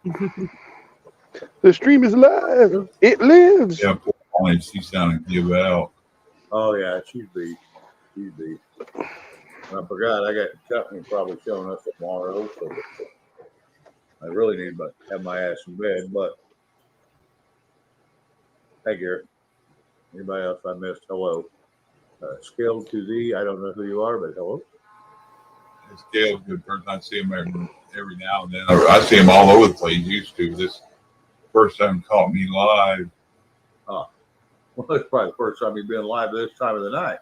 The stream is live. It lives. Yeah, poor Molly, she's sounding give out. Oh yeah, she's beat. She's beat. I forgot. I got company probably showing us tomorrow, so I really need to have my ass in bed. But hey, Garrett. Anybody else I missed? Hello. Scaled to thee. I don't know who you are, but hello. It's Gail's a good person. I see him every now and then. I see him all over the place. Used to. This first time caught me live. Oh, well, that's probably the first time you've been live this time of the night.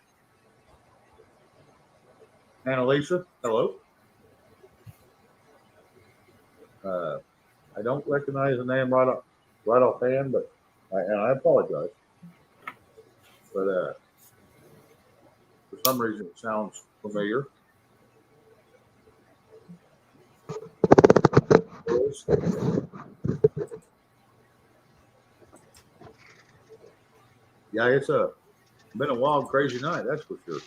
Annalisa, hello. I don't recognize the name right offhand, but I apologize. But for some reason, it sounds familiar. Yeah, it's been a wild, crazy night. That's for sure.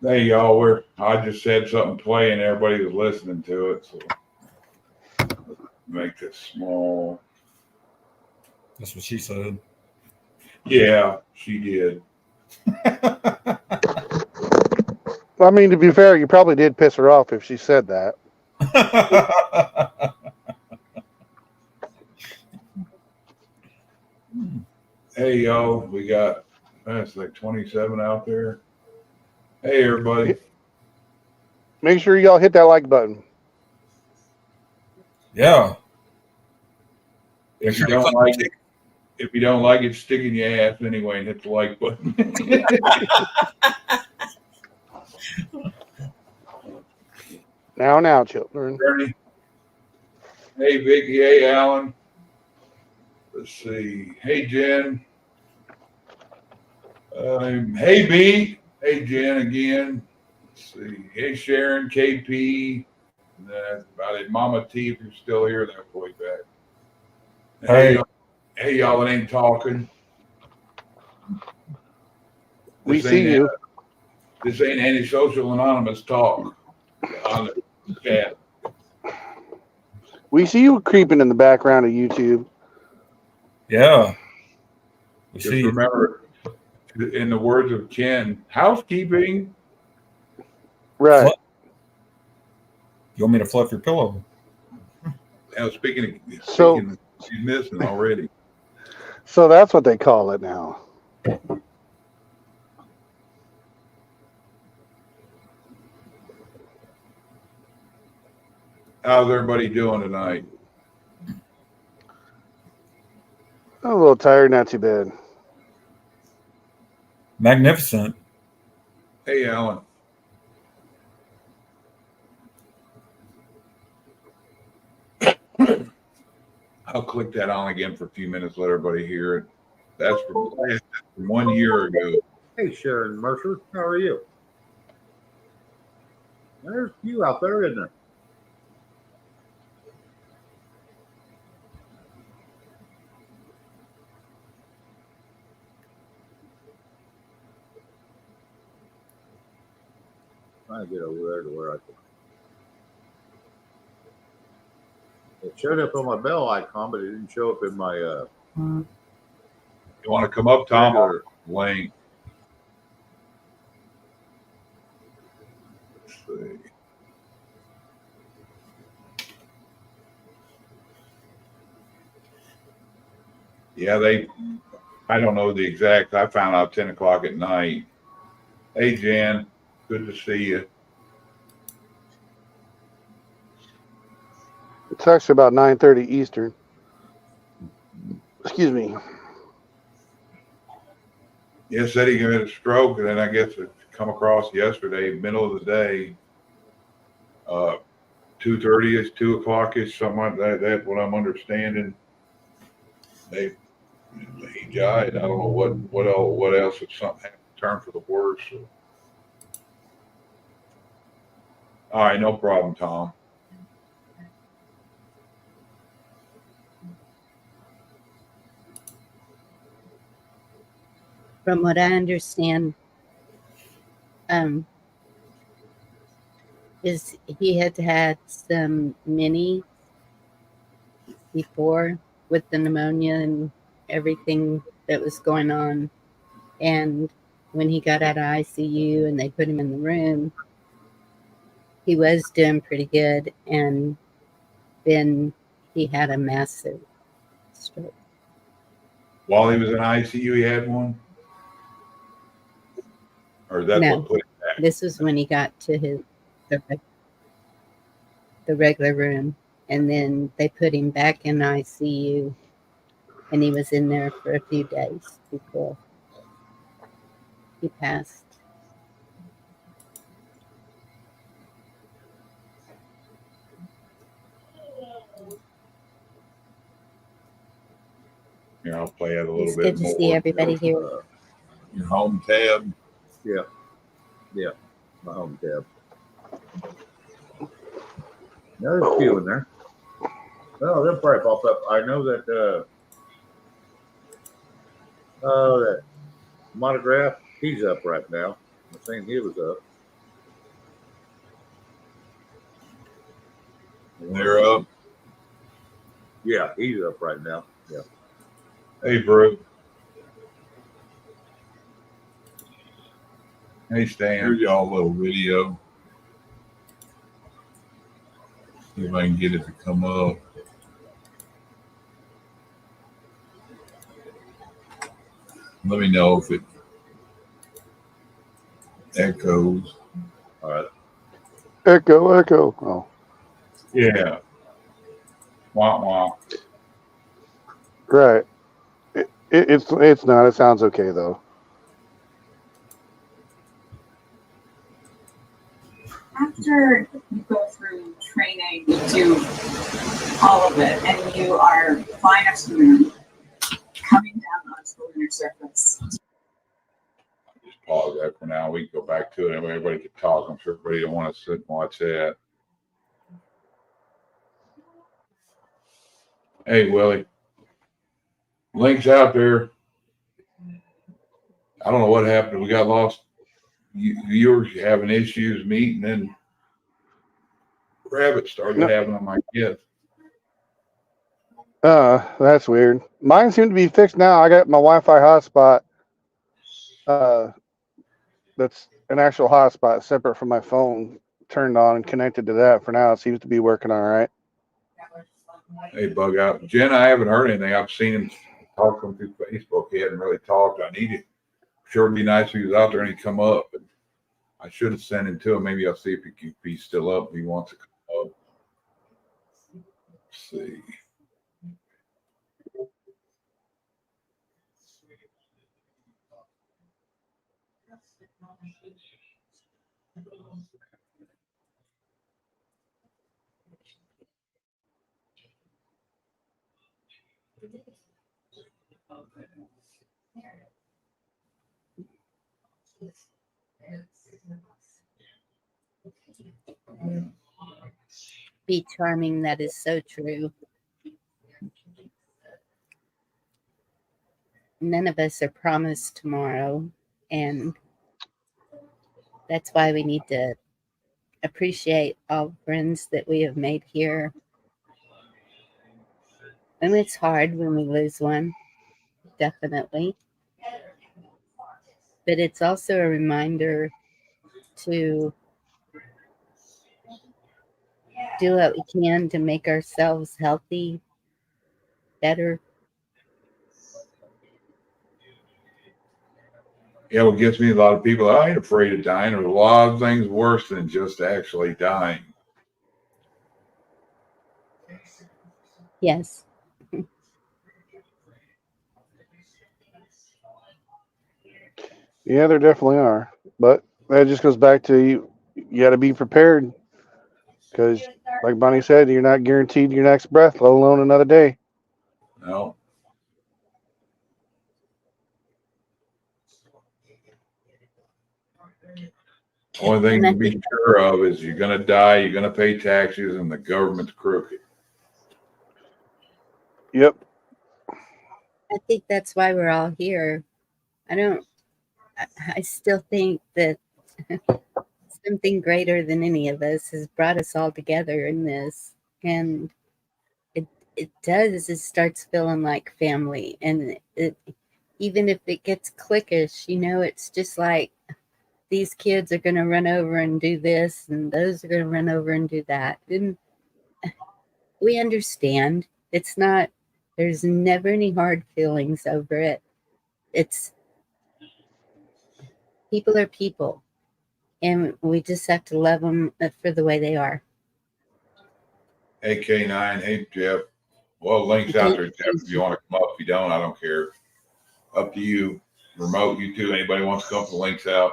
Hey y'all, I just said something playing. Everybody was listening to it, so make this small. That's what she said. Yeah, she did. I mean, to be fair, you probably did piss her off if she said that. Hey y'all, we got it's like 27 out there. Hey everybody. Make sure y'all hit that like button. Yeah. If you don't like it, stick in your ass anyway and hit the like button. Now, children. Bernie. Hey Vicky. Hey Alan. Let's see. Hey Jen. Hey B. Hey Jen again. Let's see. Hey Sharon. KP. That's about it. Mama T, if you're still here, that's way back. Hey y'all that ain't talking. We see you. This ain't any social anonymous talk on the chat. We see you creeping in the background of YouTube. Yeah. Just remember, in the words of Ken, housekeeping. Right. You want me to fluff your pillow? Now, speaking, she's missing already. So that's what they call it now. How's everybody doing tonight? I'm a little tired, not too bad. Magnificent. Hey, Alan. I'll click that on again for a few minutes, let everybody hear it. That's from 1 year ago. Hey, Sharon Mercer, how are you? There's you out there, isn't there? Trying to get over there to where I can. It showed up on my bell icon, but it didn't show up in my. You want to come up, Tom, or Wayne? Let's see. Yeah, I don't know the exact. I found out 10 o'clock at night. Hey, Jan, good to see you. It's actually about 9:30 Eastern. Excuse me. Yeah, said he had a stroke, and then I guess it come across yesterday, middle of the day. 2:30ish, 2 o'clock-ish, something like that. That's what I'm understanding. He died. I don't know what else. If something happened, turned for the worse. So. All right, no problem, Tom. From what I understand, is he had had some mini before with the pneumonia and everything that was going on. And when he got out of ICU and they put him in the room, he was doing pretty good. And then he had a massive stroke. While he was in ICU, he had one? Or that's No. what put him back? This was when he got to the regular room. And then they put him back in ICU. And he was in there for a few days before he passed. Here, I'll play it a little It's bit good to more. see everybody here. Your home tab. Yeah. My home tab. There's a few in there. Oh, they'll probably pop up. I know that that monograph, he's up right now. I'm saying he was up. They're up. Yeah, he's up right now. Yeah. Hey, Brooke. Hey, Stan. Here's y'all little video. See if I can get it to come up. Let me know if it echoes. All right. Echo. Oh, Yeah. Wah, wah. right. It's not. It sounds okay though. After you go through training, you do all of it, and you are flying up to the moon, coming down onto the lunar surface. Just pause that for now. We can go back to it and everybody can talk. I'm sure everybody don't want to sit and watch that. Hey, Willie. Link's out there. I don't know what happened. We got lost. Viewers having issues meeting, and Rabbit started No. having them, I guess. That's weird. Mine seem to be fixed now. I got my Wi-Fi hotspot. That's an actual hotspot separate from my phone, turned on and connected to that. For now, it seems to be working all right. Hey, bug out. Jen, I haven't heard anything. I've seen him talking through Facebook. He hadn't really talked. I need it. Sure would be nice if he was out there and he'd come up. But I should have sent him to him. Maybe I'll see if he's still up. If he wants to come up. Let's see. Be charming. That is so true. None of us are promised tomorrow, and that's why we need to appreciate all the friends that we have made here. And it's hard when we lose one, definitely. But it's also a reminder to do what we can to make ourselves healthy, better. Yeah, what gets me, a lot of people, I ain't afraid of dying. There's a lot of things worse than just actually dying. Yes. Yeah, there definitely are. But that just goes back to you got to be prepared because, like Bonnie said, you're not guaranteed your next breath, let alone another day. No. Only thing to be sure of is you're going to die, you're going to pay taxes, and the government's crooked. Yep. I think that's why we're all here. I still think that something greater than any of us has brought us all together in this, and it does. It starts feeling like family, and it even if it gets cliquish, it's just like these kids are going to run over and do this, and those are going to run over and do that, and we understand. It's not. There's never any hard feelings over it. It's people are people, and we just have to love them for the way they are. Hey, K9. Hey, Jeff. Well, links out there, Jeff. If you want to come up, if you don't, I don't care. Up to you. Remote, you too. Anybody wants to come, the links out.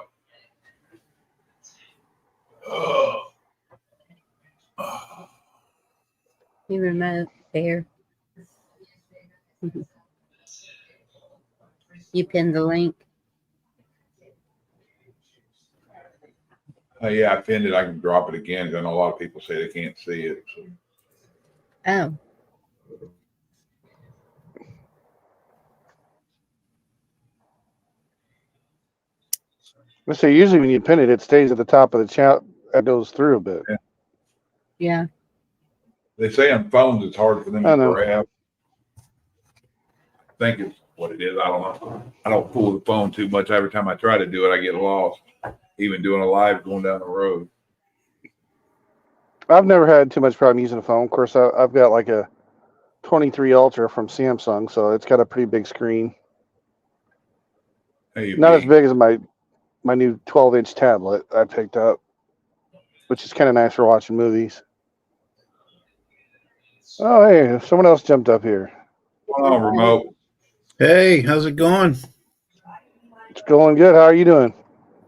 You remote there. You pinned the link. Yeah, I pinned it. I can drop it again. I know a lot of people say they can't see it. So. Oh. Let's say usually when you pin it, it stays at the top of the chat. It goes through a bit. Yeah. They say on phones it's hard for them I to know. grab. I think it's what it is. I don't know. I don't pull the phone too much. Every time I try to do it, I get lost. Even doing a live going down the road. I've never had too much problem using a phone. Of course, I've got like a 23 Ultra from Samsung, so it's got a pretty big screen. Hey, Not as big as my new 12-inch tablet I picked up, which is kind of nice for watching movies. Oh, hey, someone else jumped up here. What's going on, remote? Hey, how's it going? It's going good. How are you doing?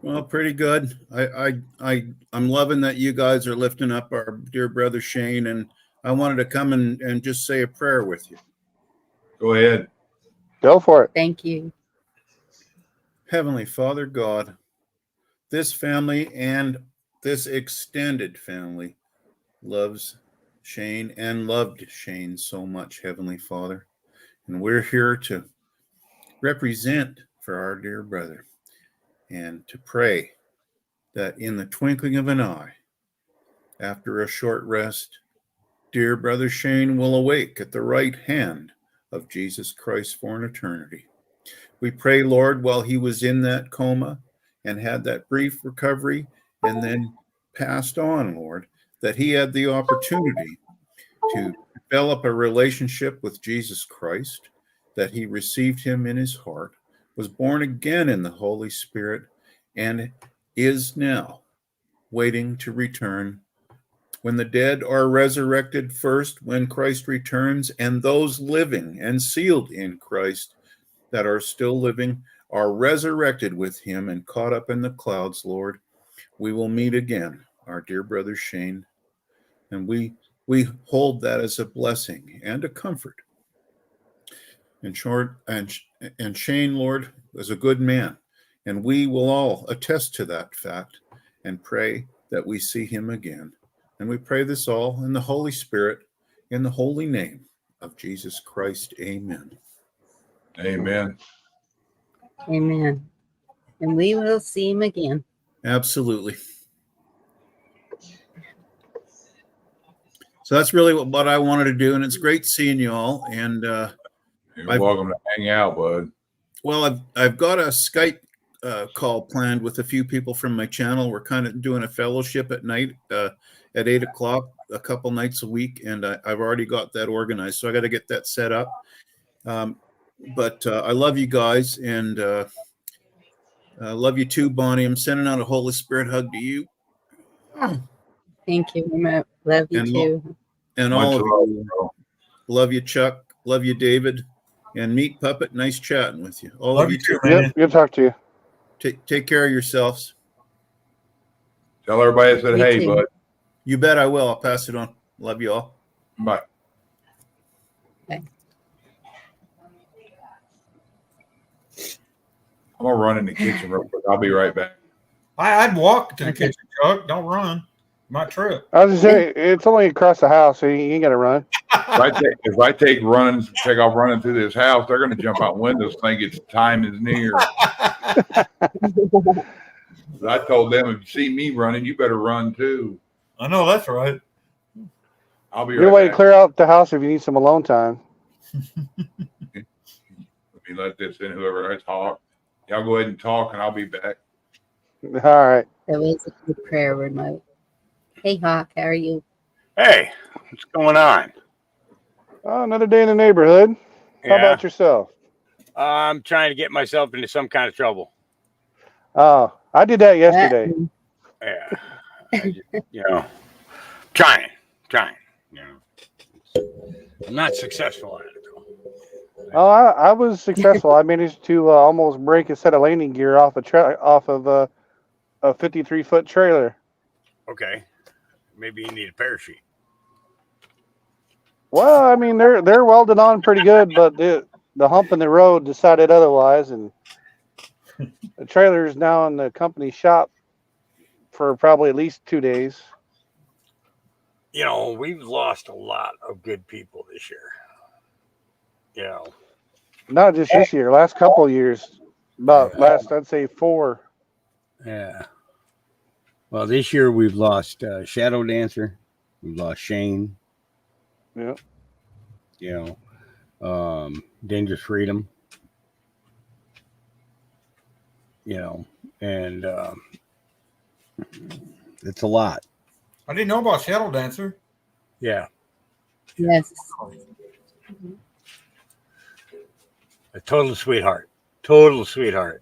Well, pretty good. I'm loving that you guys are lifting up our dear brother Shane, and I wanted to come and just say a prayer with you. Go ahead. Go for it. Thank you. Heavenly Father God, this family and this extended family loves Shane and loved Shane so much, Heavenly Father. And we're here to represent for our dear brother and to pray that in the twinkling of an eye, after a short rest, dear brother Shane will awake at the right hand of Jesus Christ for an eternity. We pray, Lord, while he was in that coma and had that brief recovery and then passed on, Lord, that he had the opportunity to develop a relationship with Jesus Christ, that he received him in his heart, was born again in the Holy Spirit, and is now waiting to return. When the dead are resurrected first, when Christ returns, and those living and sealed in Christ that are still living are resurrected with him and caught up in the clouds, Lord, we will meet again, our dear brother Shane. And we hold that as a blessing and a comfort. In short, and Shane, Lord, was a good man, and we will all attest to that fact and pray that we see him again. And we pray this all in the Holy Spirit, in the holy name of Jesus Christ. Amen. Amen. Amen. And we will see him again. Absolutely. So that's really what I wanted to do, and it's great seeing you all. And You're welcome to hang out, bud. well, I've got a Skype call planned with a few people from my channel. We're kind of doing a fellowship at night at 8 o'clock a couple nights a week, and I've already got that organized. So I got to get that set up. But I love you guys, and I love you too, Bonnie. I'm sending out a Holy Spirit hug to you. Thank you, remote. Love you And too. And all Much of love, you. bro. Love you, Chuck. Love you, David. And Meat Puppet, nice chatting with you. All Love of you you too, too. man. Yep, good to talk to you. Take care of yourselves. Tell everybody I said, You hey, too. bud. You bet I will. I'll pass it on. Love you all. Bye. Bye. I'm gonna run in the kitchen real quick. I'll be right back. I'd walk to the Okay. kitchen, Chuck. Don't run. My trip. I was just saying, it's only across the house, so you ain't got to run. If I take off running through this house, they're gonna jump out windows, think it's time is near. I told them, if you see me running, you better run too. I know that's right. I'll be Good right way to back. clear out the house if you need some alone time. Let me let this in. Whoever I talk, y'all go ahead and talk, and I'll be back. All right. That was a good prayer remote. Hey, Hawk, how are you? Hey, what's going on? Oh, another day in the neighborhood. How Yeah, about yourself? I'm trying to get myself into some kind of trouble. Oh, I did that yesterday. Uh-oh. Yeah, you know, trying. You know, I'm not successful at it though. Oh, I was successful. I managed to almost break a set of landing gear off of a 53-foot trailer. Okay, maybe you need a parachute. Well, I mean they're welded on pretty good, but the hump in the road decided otherwise, and the trailer is now in the company shop for probably at least 2 days. You know, we've lost a lot of good people this year. You know, Not just this year, last couple of years, about last I'd say 4. yeah. Well, this year we've lost Shadow Dancer, we've lost Shane. Yeah. You know, Dangerous Freedom. You know, and it's a lot. I didn't know about Shadow Dancer. Yeah, Yes. a total sweetheart. Total sweetheart.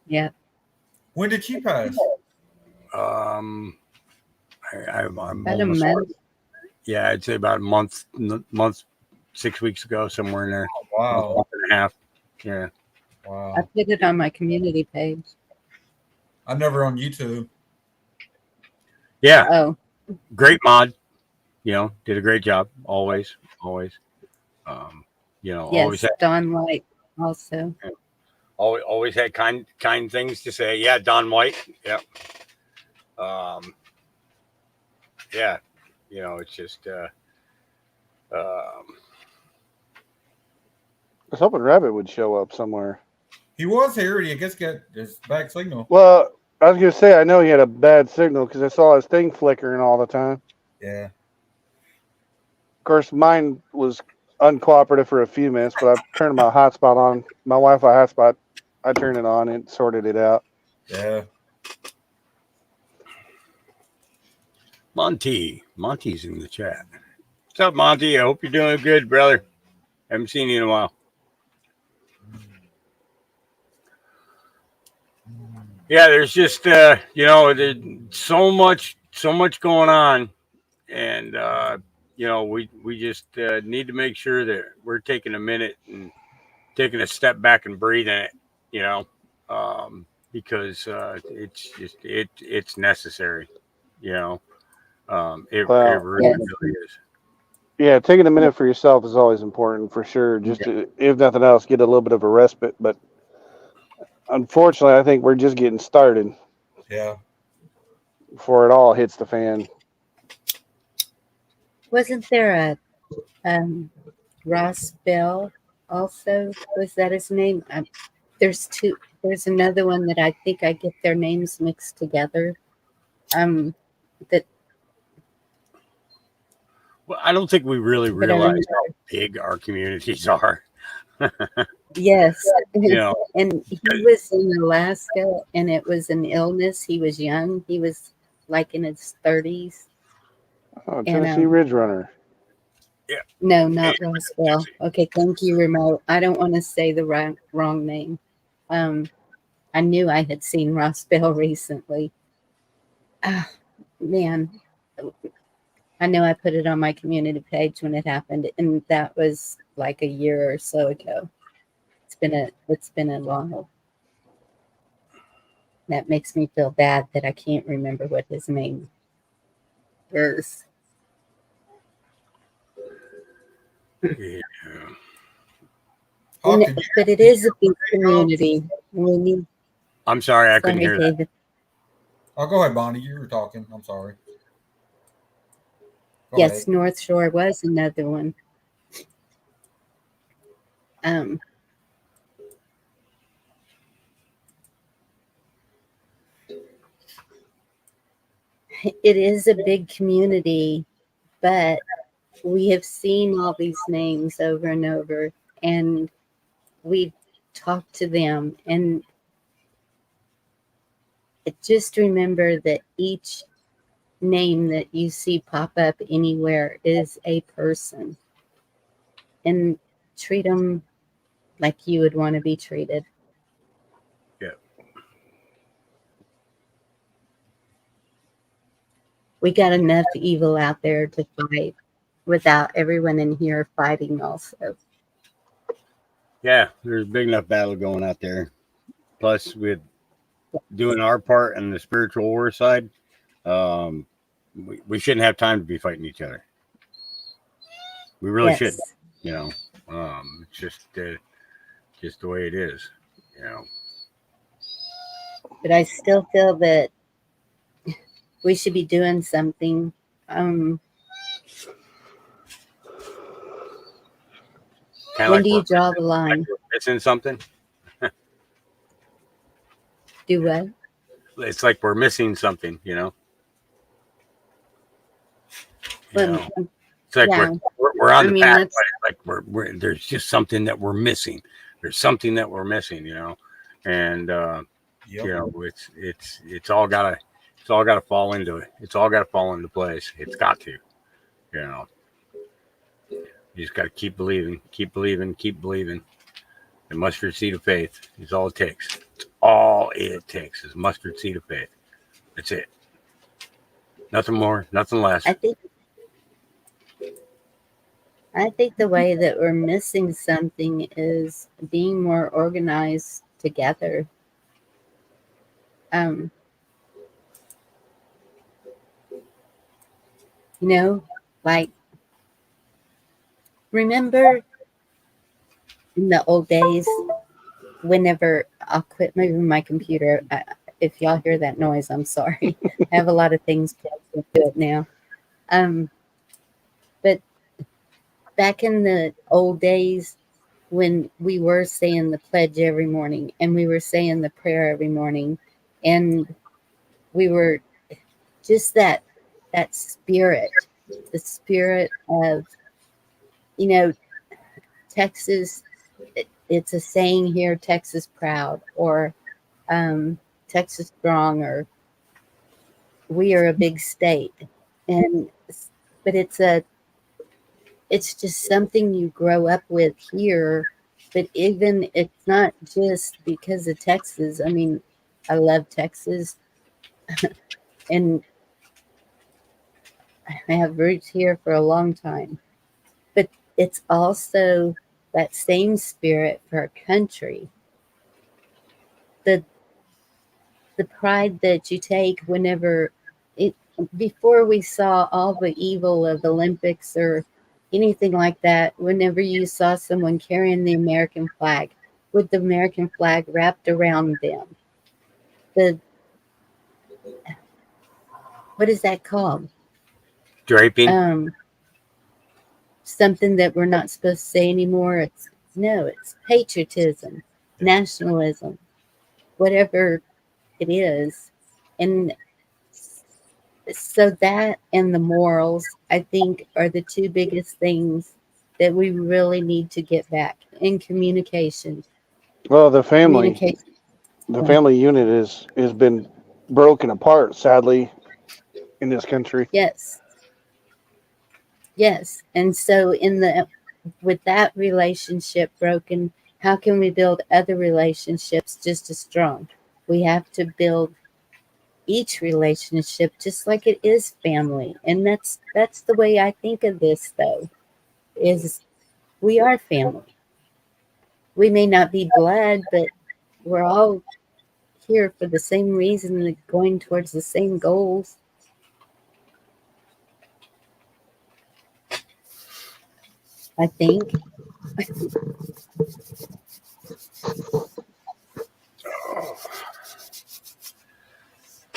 Yeah. When did she pass? I'm About a almost, month. yeah, I'd say about a month, 6 weeks ago, somewhere in there. Wow. Month and a half. Yeah. Wow. I put it on my community page. I'm never on YouTube. Yeah. Oh, Great mod. You know, did a great job. Always. You know, yes. Don White also. always had kind things to say. Yeah, Don White. Yep. Yeah. You know, it's just I was hoping Rabbit would show up somewhere. He was here. He gets got his back signal. Well, I was gonna say I know he had a bad signal because I saw his thing flickering all the time. Yeah. Of course, mine was uncooperative for a few minutes, but I turned my hotspot on, my Wi-Fi hotspot. I turned it on and sorted it out. Yeah. Monty's in the chat. What's up, Monty? I hope you're doing good, brother. Haven't seen you in a while. Yeah, there's just you know, there's so much going on, and you know, we just need to make sure that we're taking a minute and taking a step back and breathing it, you know, because it's just it's necessary, you know. It really is. Yeah, taking a minute for yourself is always important for sure. Just to, if nothing else, get a little bit of a respite. But unfortunately, I think we're just getting started Yeah. before it all hits the fan. Wasn't there a Ross Bell also? Was that his name? There's two. There's another one that I think I get their names mixed together. That Well, I don't think we really But I realize how remember- big our communities are. yes, You know, and he was in Alaska, and it was an illness. He was young. He was like in his 30s. Oh, Tennessee Ridge Runner. No, not Ross Bell. Okay, thank you, Remote. I don't want to say the wrong name. I knew I had seen Ross Bell recently. Man, I know I put it on my community page when it happened, and that was like a year or so ago. It's been a while. That makes me feel bad that I can't remember what his name is. yeah. Hawk, No, did you- but it is a big community. We need. I'm sorry, I couldn't Sorry, hear that. David. Oh, go ahead, Bonnie. You were talking. I'm sorry. Go Yes, ahead. North Shore was another one. it is a big community, but we have seen all these names over and over, and we talked to them, and just remember that each name that you see pop up anywhere is a person, and treat them like you would want to be treated. Yeah. We got enough evil out there to fight without everyone in here fighting also. Yeah, there's a big enough battle going out there. Plus, with doing our part on the spiritual war side, we shouldn't have time to be fighting each other. We really Yes. shouldn't. You know, it's just the way it is. You know. But I still feel that we should be doing something. Kinda When like do you we're draw the line? missing something. Do what? It's like we're missing something. You know. You Well, know? It's like yeah. we're on I the mean, path, that's- but like we're there's just something that we're missing. There's something that we're missing, you know, and Yep. you know it's all gotta fall into it. It's all gotta fall into place. It's got to, you know. You just got to keep believing, keep believing, keep believing. The mustard seed of faith is all it takes. It's all it takes is mustard seed of faith. That's it. Nothing more, nothing less. I think the way that we're missing something is being more organized together. You know, like, remember in the old days, whenever I'll quit moving my computer. If y'all hear that noise, I'm sorry. I have a lot of things plugged into it now. But back in the old days, when we were saying the pledge every morning and we were saying the prayer every morning, and we were just that spirit, the spirit of, you know, Texas. It's a saying here, Texas proud, or Texas strong, or we are a big state. But it's just something you grow up with here. But even it's not just because of Texas. I mean, I love Texas and I have roots here for a long time. But it's also that same spirit for our country. The pride that you take whenever before we saw all the evil of Olympics or anything like that, whenever you saw someone carrying the American flag with the American flag wrapped around them, what is that called? Draping. Something that we're not supposed to say anymore. It's patriotism, nationalism, whatever it is. And so that and the morals, I think, are the two biggest things that we really need to get back in communication. Well, the family unit has been broken apart, sadly, in this country. Yes. And so with that relationship broken, how can we build other relationships just as strong? We have to build each relationship just like it is family. And that's the way I think of this, though, is we are family. We may not be blood, but we're all here for the same reason, going towards the same goals. I think.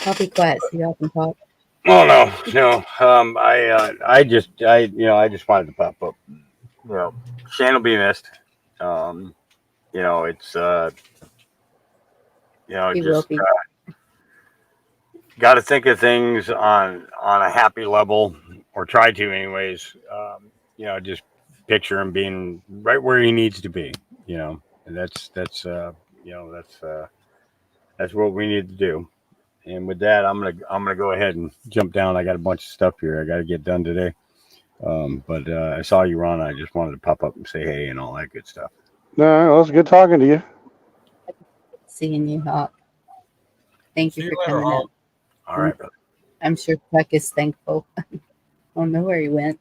I'll be quiet so y'all can talk. Oh no. I just wanted to pop up. You know, Shane will be missed. You know, it's He will be. got to think of things on a happy level, or try to, anyways. Just picture him being right where he needs to be. And that's what we need to do. And with that, I'm gonna go ahead and jump down. I got a bunch of stuff here I got to get done today. But I saw you, Ron. I just wanted to pop up and say hey and all that good stuff. No, well, it's good talking to you. Seeing you, Hawk. Thank See you you for later, coming Hawk. up. All right, brother. I'm sure Chuck is thankful. I don't know where he went.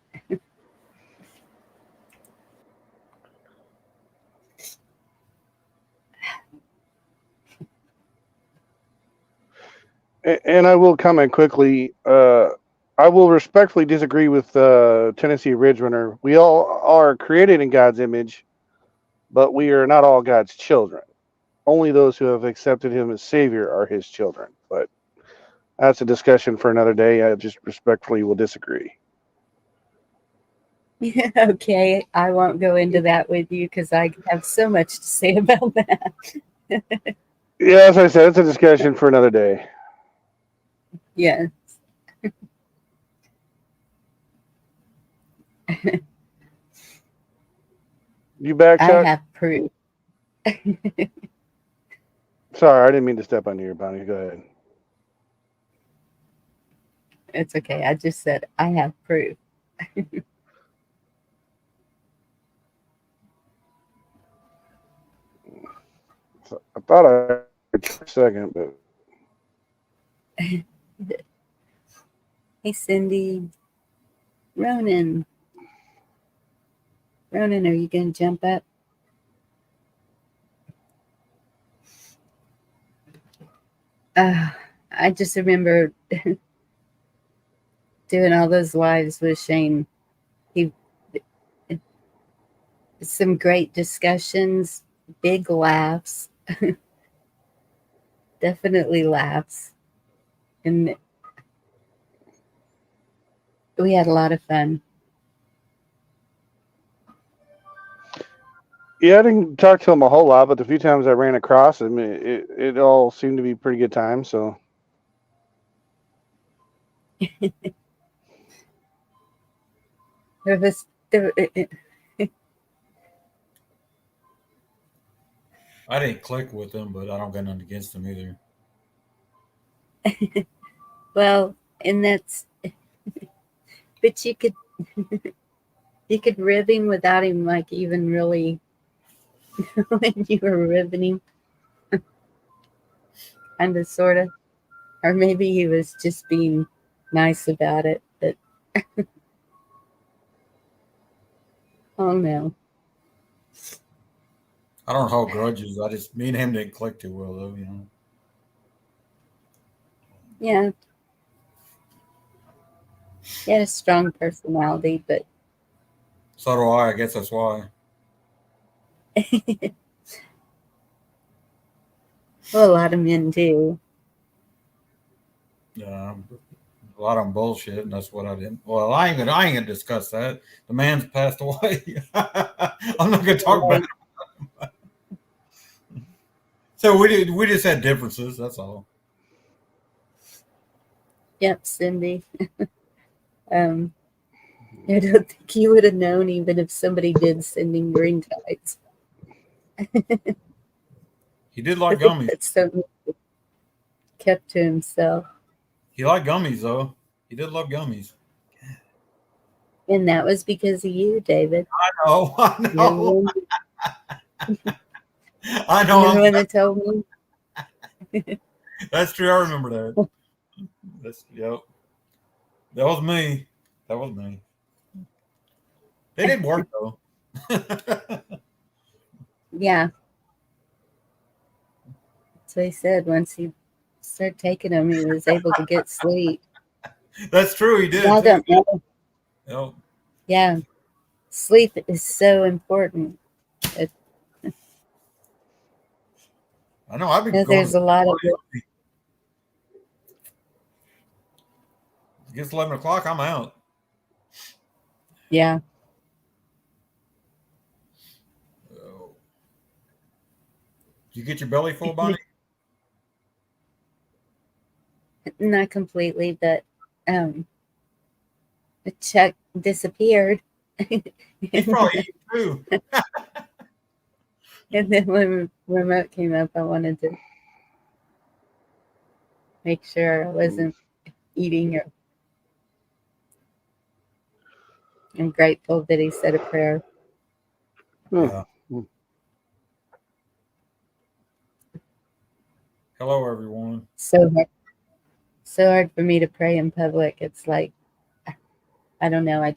And I will comment quickly. I will respectfully disagree with Tennessee Ridge Runner. We all are created in God's image, but we are not all God's children. Only those who have accepted Him as Savior are His children. But that's a discussion for another day. I just respectfully will disagree. Okay, I won't go into that with you because I have so much to say about that. Yeah, as I said, it's a discussion for another day. Yeah. You back, I Chuck? have proof. Sorry, I didn't mean to step on you, Bonnie. Go ahead. It's okay. I just said I have proof. So I thought I heard you for a second, but Hey, Cindy. Ronan. Ronan, are you going to jump up? I just remember doing all those lives with Shane. He some great discussions, big laughs, definitely laughs, and we had a lot of fun. yeah, I didn't talk to him a whole lot, but the few times I ran across him, it all seemed to be pretty good time. So There, I didn't click with him, but I don't got nothing against him either. well, and that's, but you could rib him without him like even really when you were ribbing him, kind of, sort of, or maybe he was just being nice about it. But oh no, I don't hold grudges. Me and him didn't click too well, though. yeah, he had a strong personality, but So do I. I guess that's why. well, a lot of men do. Yeah, a lot of them bullshit, and that's what I didn't. Well, I ain't gonna discuss that. The man's passed away. I'm not gonna talk about it. So we just had differences. That's all. Yep, Cindy. I don't think you would have known even if somebody did send him green tides. He did like gummies. That's something he kept to himself. He liked gummies, though. He did love gummies. And that was because of you, David. I know. You're the one, I know. you're the one that told me. That's true. I remember that. Yep. That was me. That was me. It didn't work though. Yeah. So he said once he started taking them, he was able to get sleep. That's true. He did. I don't know. Yep. Yeah. Sleep is so important. I know. I've been going. There's a lot of it gets 11 o'clock. I'm out. yeah. Oh. Did you get your belly full, Bonnie? not completely, but Chuck disappeared. He's probably eating too. And then when remote came up, I wanted to make sure I wasn't eating. Or I'm grateful that he said a prayer. Yeah. Hello, everyone. So hard for me to pray in public. It's like, I don't know. I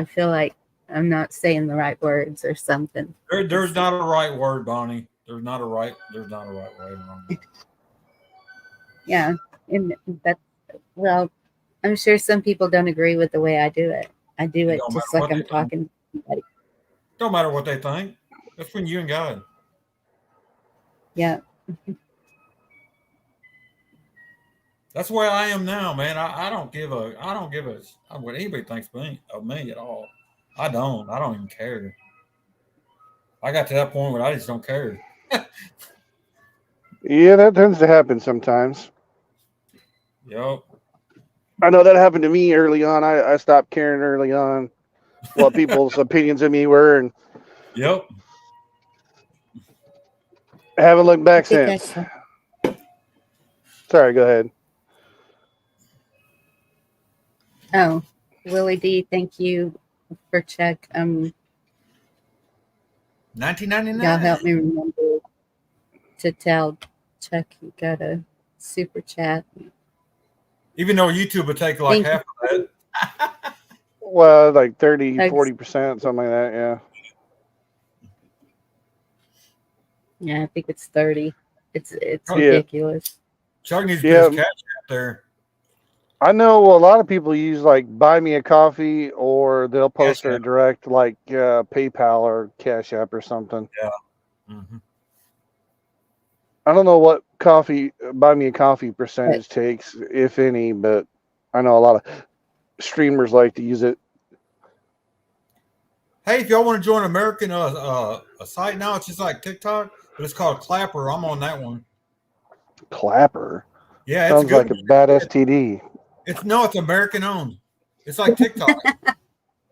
feel like I'm not saying the right words or something. There's not a right word, Bonnie. There's not a right way around it. Yeah, and that's, well, I'm sure some people don't agree with the way I do it. I do it Don't just matter like what I'm they talking to somebody. Don't matter what they think. That's between you and God. Yeah. That's where I am now, man. I don't give a what anybody thinks of me at all. I don't even care. I got to that point where I just don't care. Yeah, that tends to happen sometimes. Yep. I know that happened to me early on. I stopped caring early on what people's opinions of me were, and Yep. I haven't looked back I think since. Sorry, go ahead. Oh, Willie D, thank you for Chuck. 1999. Y'all help me remember to tell Chuck he got a super chat. Even though YouTube would take like Thank half of that. Well, like 30, Thanks. 40%, something like that, yeah. Yeah, I think it's 30. It's Yeah. ridiculous. Chuck needs to Yeah. get his cash out there. I know a lot of people use like Buy Me a Coffee, or they'll post Cash their App. direct like PayPal or Cash App or something. Mm-hmm. I don't know what Buy Me a Coffee percentage takes, if any, but I know a lot of streamers like to use it. Hey, if y'all want to join American a site now, it's just like TikTok, but it's called Clapper. I'm on that one. Clapper. Yeah, it's Sounds good. like a bad STD. It's American owned. It's like TikTok.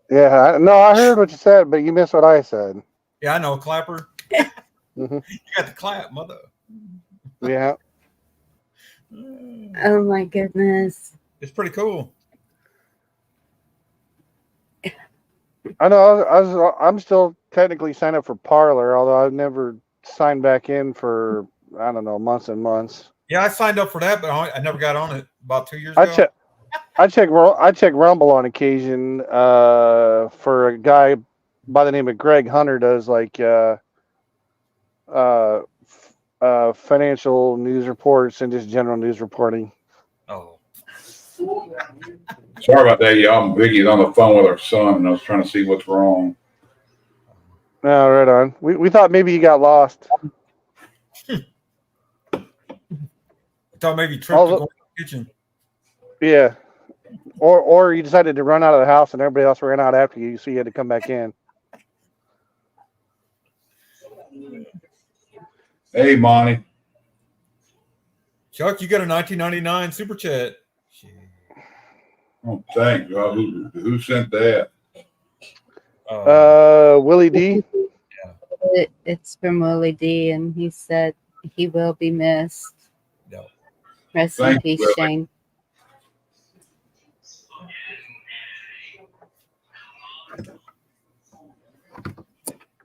Yeah, I heard what you said, but you missed what I said. Yeah, I know, Clapper. Mhm. You got the clap, mother. Yeah. Oh my goodness. It's pretty cool. I know. I'm still technically signed up for Parlor, although I've never signed back in for, I don't know, months and months. Yeah, I signed up for that, but I never got on it about 2 years I ago. check Rumble on occasion for a guy by the name of Greg Hunter, does like financial news reports and just general news reporting. Oh. Sorry about that, y'all. Vicky's on the phone with her son, and I was trying to see what's wrong. No, right on. We thought maybe he got lost. I thought maybe tripped to go in the kitchen. Yeah. Or you decided to run out of the house and everybody else ran out after you, so you had to come back in. Hey, Monty. Chuck, you got a 1999 super chat. Oh, thanks. Well, who sent that? Willie D. It's from Willie D, and he said he will be missed. No. Rest in Thank peace, you, Willie. Shane.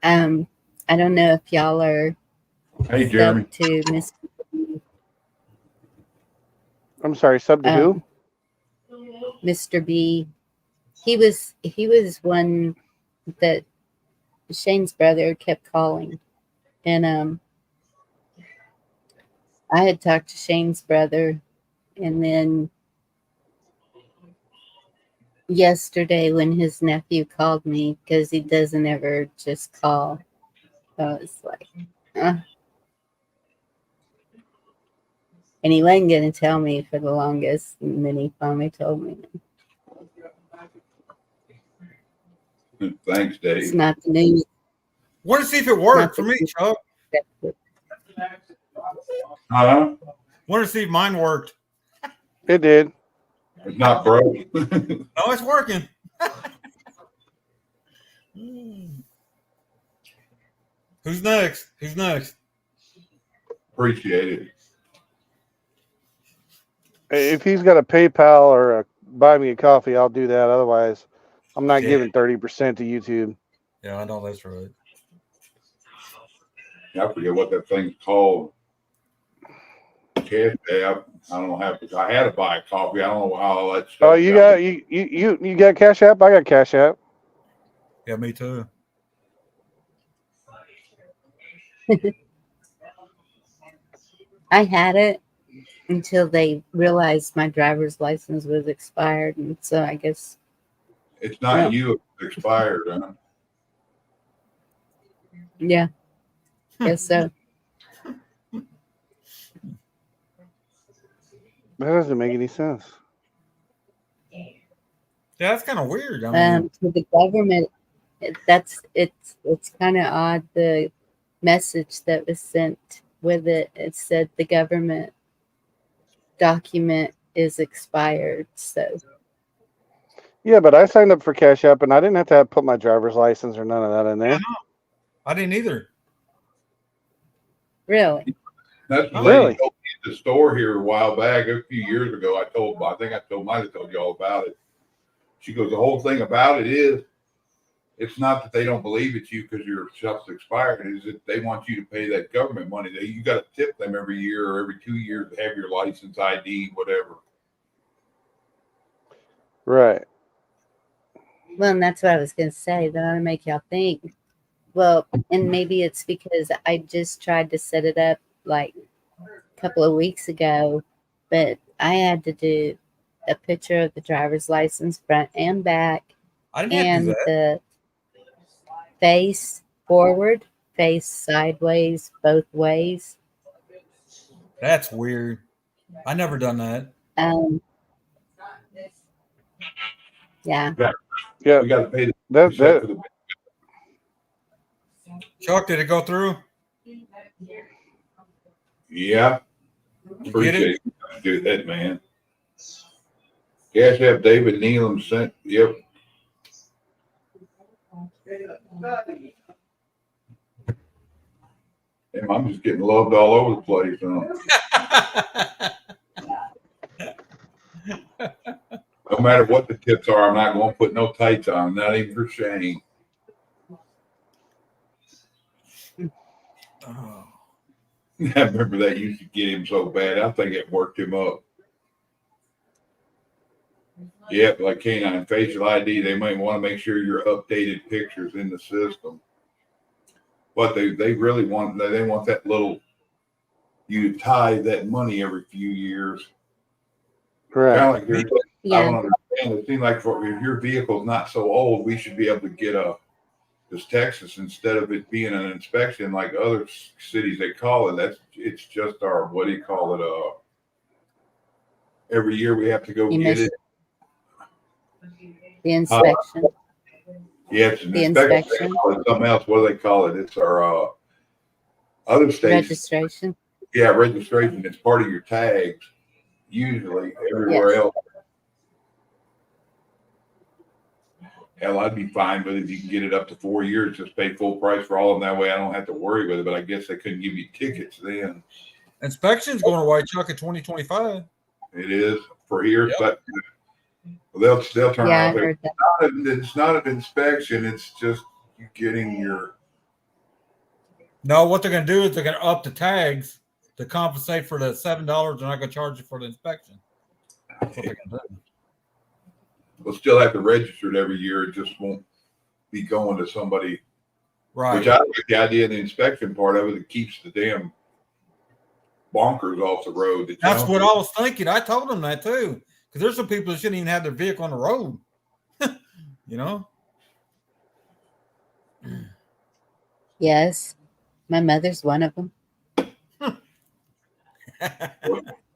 I don't know if y'all are Hey, Jeremy. sub to Mr. I'm sorry, sub to who? Mr. B. He was one that Shane's brother kept calling, and I had talked to Shane's brother, and then yesterday when his nephew called me, because he doesn't ever just call, I was like, and he wasn't going to tell me for the longest, and then he finally told me. Thanks, It's Dave. not the news. Want to see if it worked for me, Chuck. Huh? Want to see if mine worked. It did. It's not broke. No, it's working. Who's next? Who's next? Appreciate it. If he's got a PayPal or a buy me a coffee, I'll do that. Otherwise, I'm not Yeah. giving 30% to YouTube. Yeah, I know that's right. I forget what that thing's called. Cash App. I don't have to. I had to buy a coffee. I don't know how all that stuff. Oh, you got Cash App? I got Cash App. Yeah, me too. I had it until they realized my driver's license was expired, and so I guess It's not Yeah. you. It's expired, huh? yeah, guess so. That doesn't make any sense. Yeah, that's kind of weird. I mean, To the government, it's kind of odd. The message that was sent with it said the government document is expired. So Yeah, but I signed up for Cash App and I didn't have to put my driver's license or none of that in there. I didn't either. really, That's the Really? lady told me at the store here a while back, a few years ago. I think I might have told you all about it. She goes, the whole thing about it is, it's not that they don't believe it's you because your stuff's expired. It's that they want you to pay that government money. You got to tip them every year or every 2 years to have your license, ID, whatever. Right. well, and that's what I was gonna say. That ought to make y'all think. Well, and maybe it's because I just tried to set it up like a couple of weeks ago, but I had to do a picture of the driver's license front and back, I didn't have to and do that. the face forward, face sideways, both ways. That's weird. I never done that. Yeah, Yeah. We got to pay the That for the Chuck, did it go through? yeah. You get it? Appreciate you do that, man. Cash App David Neelam sent. Yep. Damn, I'm just getting loved all over the place. No matter what the tips are, I'm not going to put no tights on. Not even for Shane. Oh. I remember that used to get him so bad. I think it worked him up. Yeah, like canine facial ID, they might want to make sure your updated pictures in the system. But they really want that little you tie that money every few years. right. Kind of like I yeah. don't understand. It seems like if your vehicle's not so old, we should be able to get this Texas, instead of it being an inspection like other cities they call it. It's just our, what do you call it? Every year we have to go You get missed it. The inspection. Yeah, it's an The inspection. inspection. They call it something else. What do they call it? It's our other states. Registration. Yeah, registration. It's part of your tags. Usually, everywhere Yes. else. Hell, I'd be fine with it if you can get it up to 4 years. Just pay full price for all of them. That way, I don't have to worry with it. But I guess they couldn't give you tickets then. Inspection's going away, Chuck, in 2025. It is for here, Yep. but they'll turn Yeah, I around. heard that. It's not an inspection. It's just you getting your. No, what they're going to do is they're going to up the tags to compensate for the $7. They're not going to charge you for the inspection. That's what they're going to do. We'll still have to register it every year. It just won't be going to somebody. Right. Which I like the idea of the inspection part of it. It keeps the damn bonkers off the road. That's what I was thinking. I told them that too. Because there's some people that shouldn't even have their vehicle on the road. You know? Yes. My mother's one of them.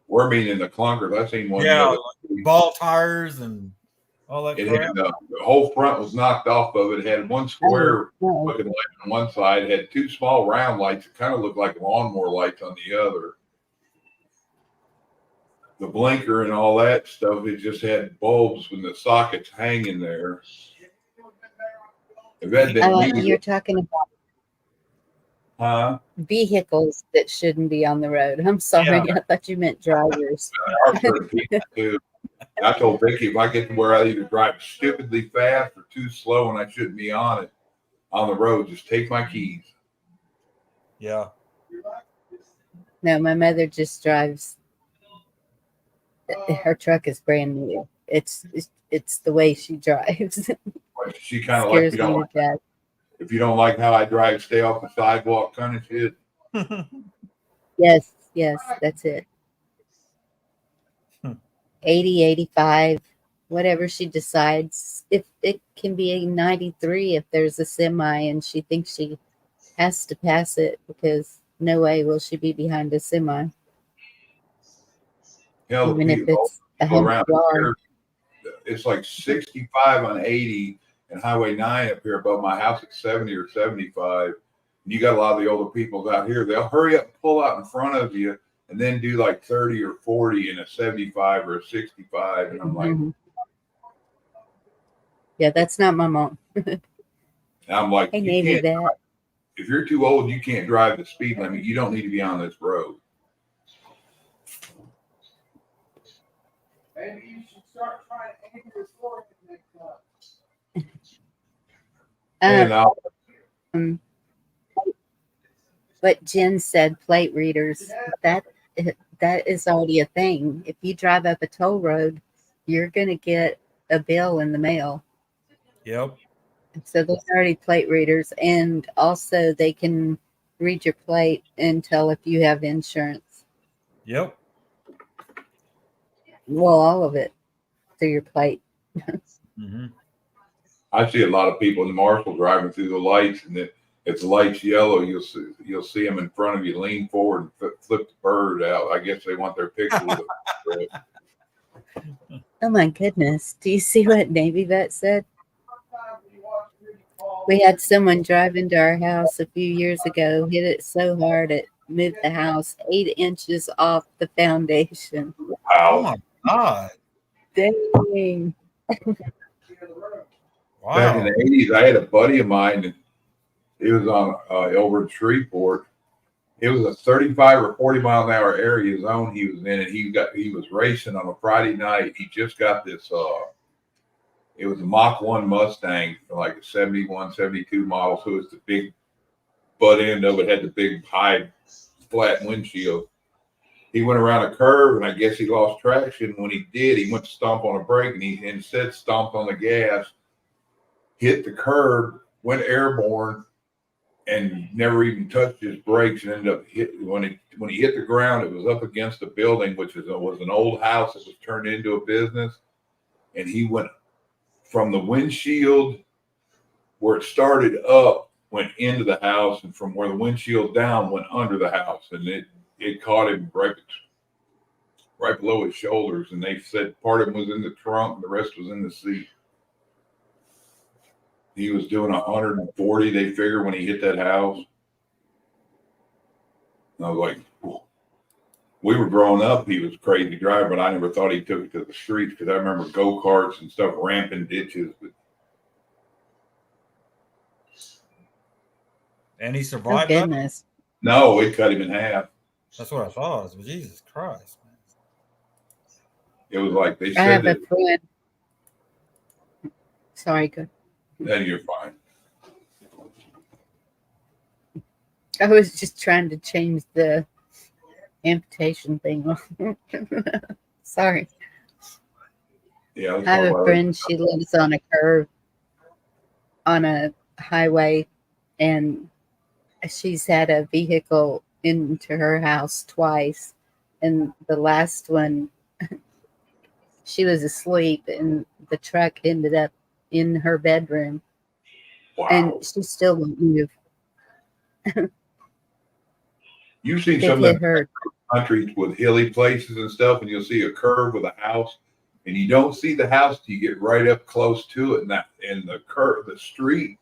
We're meaning the clunkers. I seen one. Yeah, the other day. ball tires and all that It crap. had the whole front was knocked off of it. It had one square Oh, looking light on one side, had two small round lights that kind of looked like lawnmower lights on the other. the blinker and all that stuff, it just had bulbs when the sockets hanging there. If that Oh, been me, you're talking about huh? vehicles that shouldn't be on the road. I'm sorry. I thought you meant drivers. Our certain people too. I told Vicky if I get to where I either drive stupidly fast or too slow and I shouldn't be on the road, just take my keys. Yeah. No, my mother just drives. Her truck is brand new. It's the way she drives. She kind of like Scares me to death. if you don't like how I drive, stay off the sidewalk kind of shit. Yes, that's it. Hmm. 80, 85, whatever she decides. If it can be a 93 if there's a semi and she thinks she has to pass it, because no way will she be behind a semi, Hell, even if people it's a go around 100 here, it's like 65 on 80 and Highway 9 up here above my house at 70 or 75. And you got a lot of the older people out here. They'll hurry up and pull out in front of you and then do like 30 or 40 in a 75 or a 65. And I'm like, Mhm. Yeah, that's not my mom. Hey, you maybe can't, that. if you're too old, you can't drive the speed limit. You don't need to be on this road. Maybe you should start trying to aim your forehead next time. And What Jen said, plate readers, that is already a thing. If you drive up a toll road, you're gonna get a bill in the mail. Yep. So there's already plate readers, and also they can read your plate and tell if you have insurance. Yep. Well, all of it through your plate. Mm-hmm. I see a lot of people in Marshall driving through the lights, and if the light's yellow, you'll see them in front of you lean forward and flip the bird out. I guess they want their picture with it. Oh my goodness. Do you see what Navy Vet said? We had someone drive into our house a few years ago, hit it so hard it moved the house 8 inches off the foundation. Oh Wow. my God. Dang. Wow. Back in the 80s, I had a buddy of mine, and he was on over in Shreveport. It was a 35 or 40 mile an hour area zone he was in, and he was racing on a Friday night. He just got this it was a Mach 1 Mustang, like a 71, 72 model. So it's the big butt end of it, had the big high flat windshield. He went around a curve, and I guess he lost traction. When he did, he went to stomp on a brake, and he instead stomped on the gas, hit the curb, went airborne, and never even touched his brakes, and ended up when he hit the ground, it was up against a building, which was an old house that was turned into a business, and he went from the windshield where it started up, went into the house, and from where the windshield down went under the house, and it caught him right below his shoulders, and they said part of him was in the trunk, and the rest was in the seat. He was doing 140, they figure, when he hit that house. And I was like, whoa. We were growing up, he was a crazy driver, but I never thought he took it to the streets, because I remember go-karts and stuff ramping ditches. But And he Oh, survived that? goodness. no, it cut him in half. That's what I thought. I was, Jesus Christ, man. It was like they I said have a that, friend. Sorry, go. then you're fine. I was just trying to change the amputation thing. Sorry. Yeah, I have a friend, she lives on a curve on a highway, and she's had a vehicle into her house twice. And the last one, she was asleep, and the truck ended up in her bedroom, Wow. and she still won't move. You've seen It some of hit the her. countries with hilly places and stuff, and you'll see a curve with a house, and you don't see the house till you get right up close to it, and the street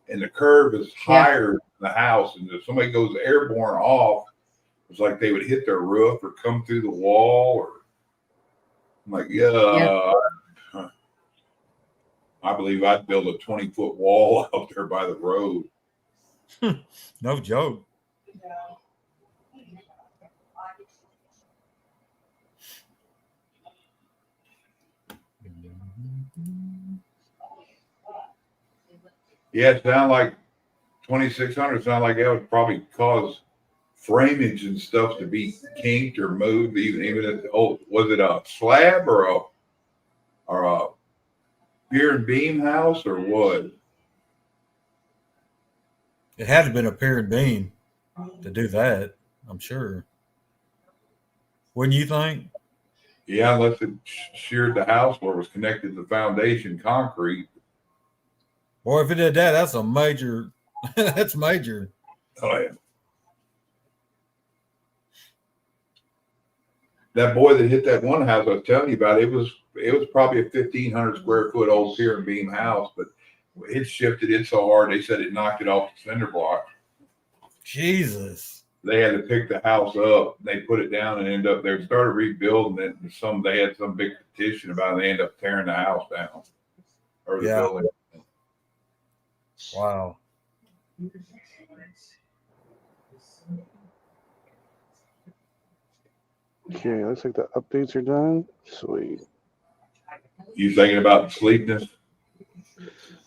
and the curve is higher than the house, and if somebody goes airborne off, it's like they would hit their roof or come through the wall, or I'm like, yeah. I believe I'd build a 20-foot wall out there by the road. No joke. Yeah, it sounded like 2,600. Sound like that would probably cause framage and stuff to be kinked or moved. Even if was it a slab or a pier and beam house or what? It had to have been a pier and beam to do that, I'm sure. Wouldn't you think? Yeah, unless it sheared the house where it was connected to the foundation concrete. Boy, if it did that, that's a major. That's major. Oh yeah. That boy that hit that one house I was telling you about, it was probably a 1,500 square foot old pier and beam house, but it shifted it so hard they said it knocked it off the cinder block. Jesus. They had to pick the house up. They put it down and ended up they started rebuilding it. And they had some big petition about it. They ended up tearing the house down or the building. Wow. Okay, looks like the updates are done. Sweet. You thinking about sleepness?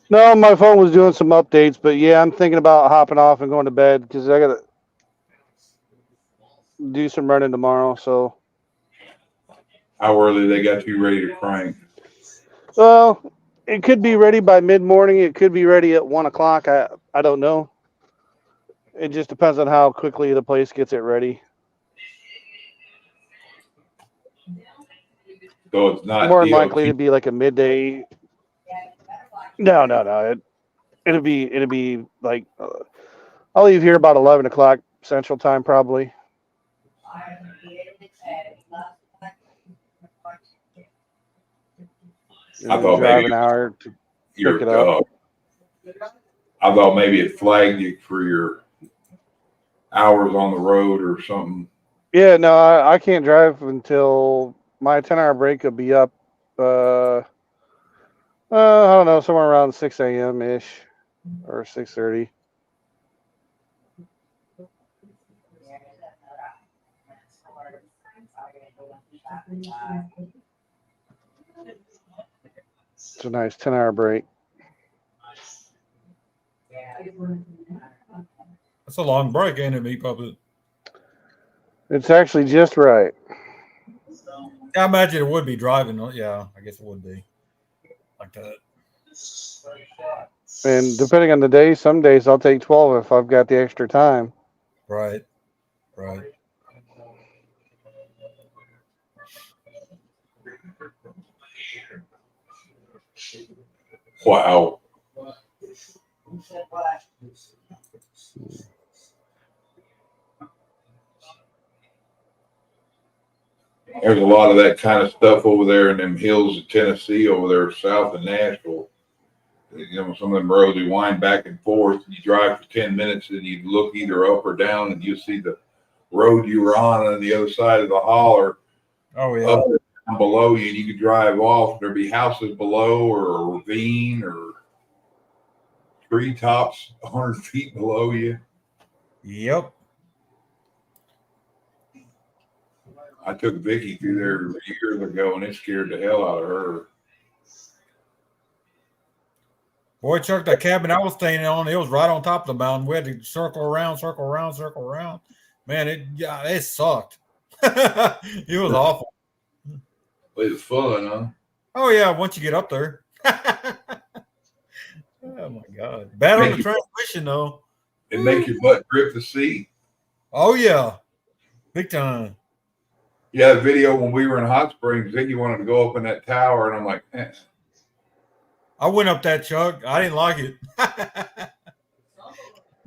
No, my phone was doing some updates, but yeah, I'm thinking about hopping off and going to bed because I gotta do some running tomorrow. So, How early they got you ready to crank? well, it could be ready by mid morning. It could be ready at 1 o'clock. I don't know. It just depends on how quickly the place gets it ready. So it's not More than DOT. likely to be like a midday. No. It'll be like I'll leave here about 11 o'clock Central Time probably. I thought drive maybe an hour to your pick it up. I thought maybe it flagged you for your hours on the road or something. Yeah, no, I can't drive until my 10-hour break will be up. I don't know, somewhere around 6 a.m. ish or 6:30. It's a nice 10-hour break. That's a long break, ain't it, Meat Puppet? It's actually just right. I imagine it would be driving. Yeah, I guess it would be like that. And depending on the day, some days I'll take 12 if I've got the extra time. Right. Wow. There's a lot of that kind of stuff over there in them hills of Tennessee over there south of Nashville. You know, some of them roads you wind back and forth. And you drive for 10 minutes and you look either up or down and you see the road you were on the other side of the holler. Oh yeah. Up and below you, and you could drive off. There'd be houses below or a ravine or treetops 100 feet below you. Yep. I took Vicky through there years ago, and it scared the hell out of her. Boy, Chuck, that cabin I was staying on, it was right on top of the mountain. We had to circle around. Man, it sucked. It was awful. It was fun, huh? Oh yeah, once you get up there. Oh my God. Bad on the transmission though. It make your butt grip the seat. Oh yeah. Big time. Yeah, the video when we were in Hot Springs, Vicky wanted to go up in that tower, and I'm like, I went up that, Chuck. I didn't like it.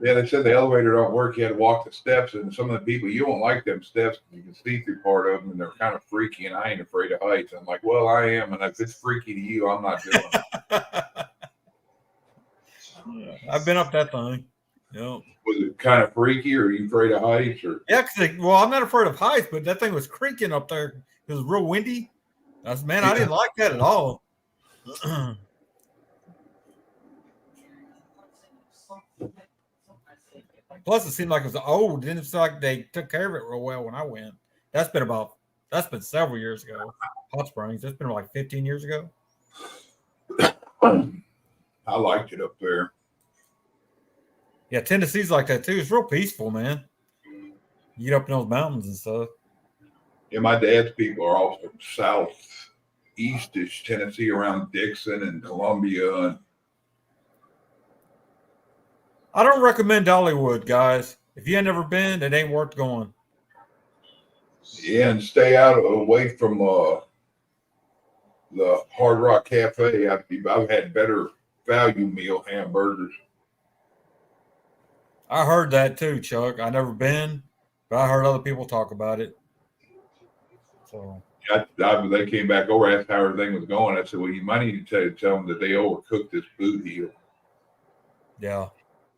Yeah, they said the elevator don't work. You had to walk the steps, and some of the people, you don't like them steps. You can see through part of them, and they're kind of freaky, and I ain't afraid of heights. I'm like, well, I am, and if it's freaky to you, I'm not doing it. I've been up that thing. Yep. Was it kind of freaky, or are you afraid of heights? Or Yeah, well, I'm not afraid of heights, but that thing was creaking up there. It was real windy. Man, I didn't like that at all. Plus, it seemed like it was old. It didn't seem like they took care of it real well when I went. That's been several years ago. Hot Springs. That's been like 15 years ago. I liked it up there. Yeah, Tennessee's like that too. It's real peaceful, man. You get up in those mountains and stuff. Yeah, my dad's people are all from southeastish Tennessee, around Dixon and Columbia. And I don't recommend Dollywood, guys. If you ain't never been, it ain't worth going. yeah, and stay out away from the Hard Rock Cafe. I've had better value meal hamburgers. I heard that too, Chuck. I never been, but I heard other people talk about it. So They came back over, asked how everything was going. I said, well, you might need to tell them that they overcooked this boot heel. yeah.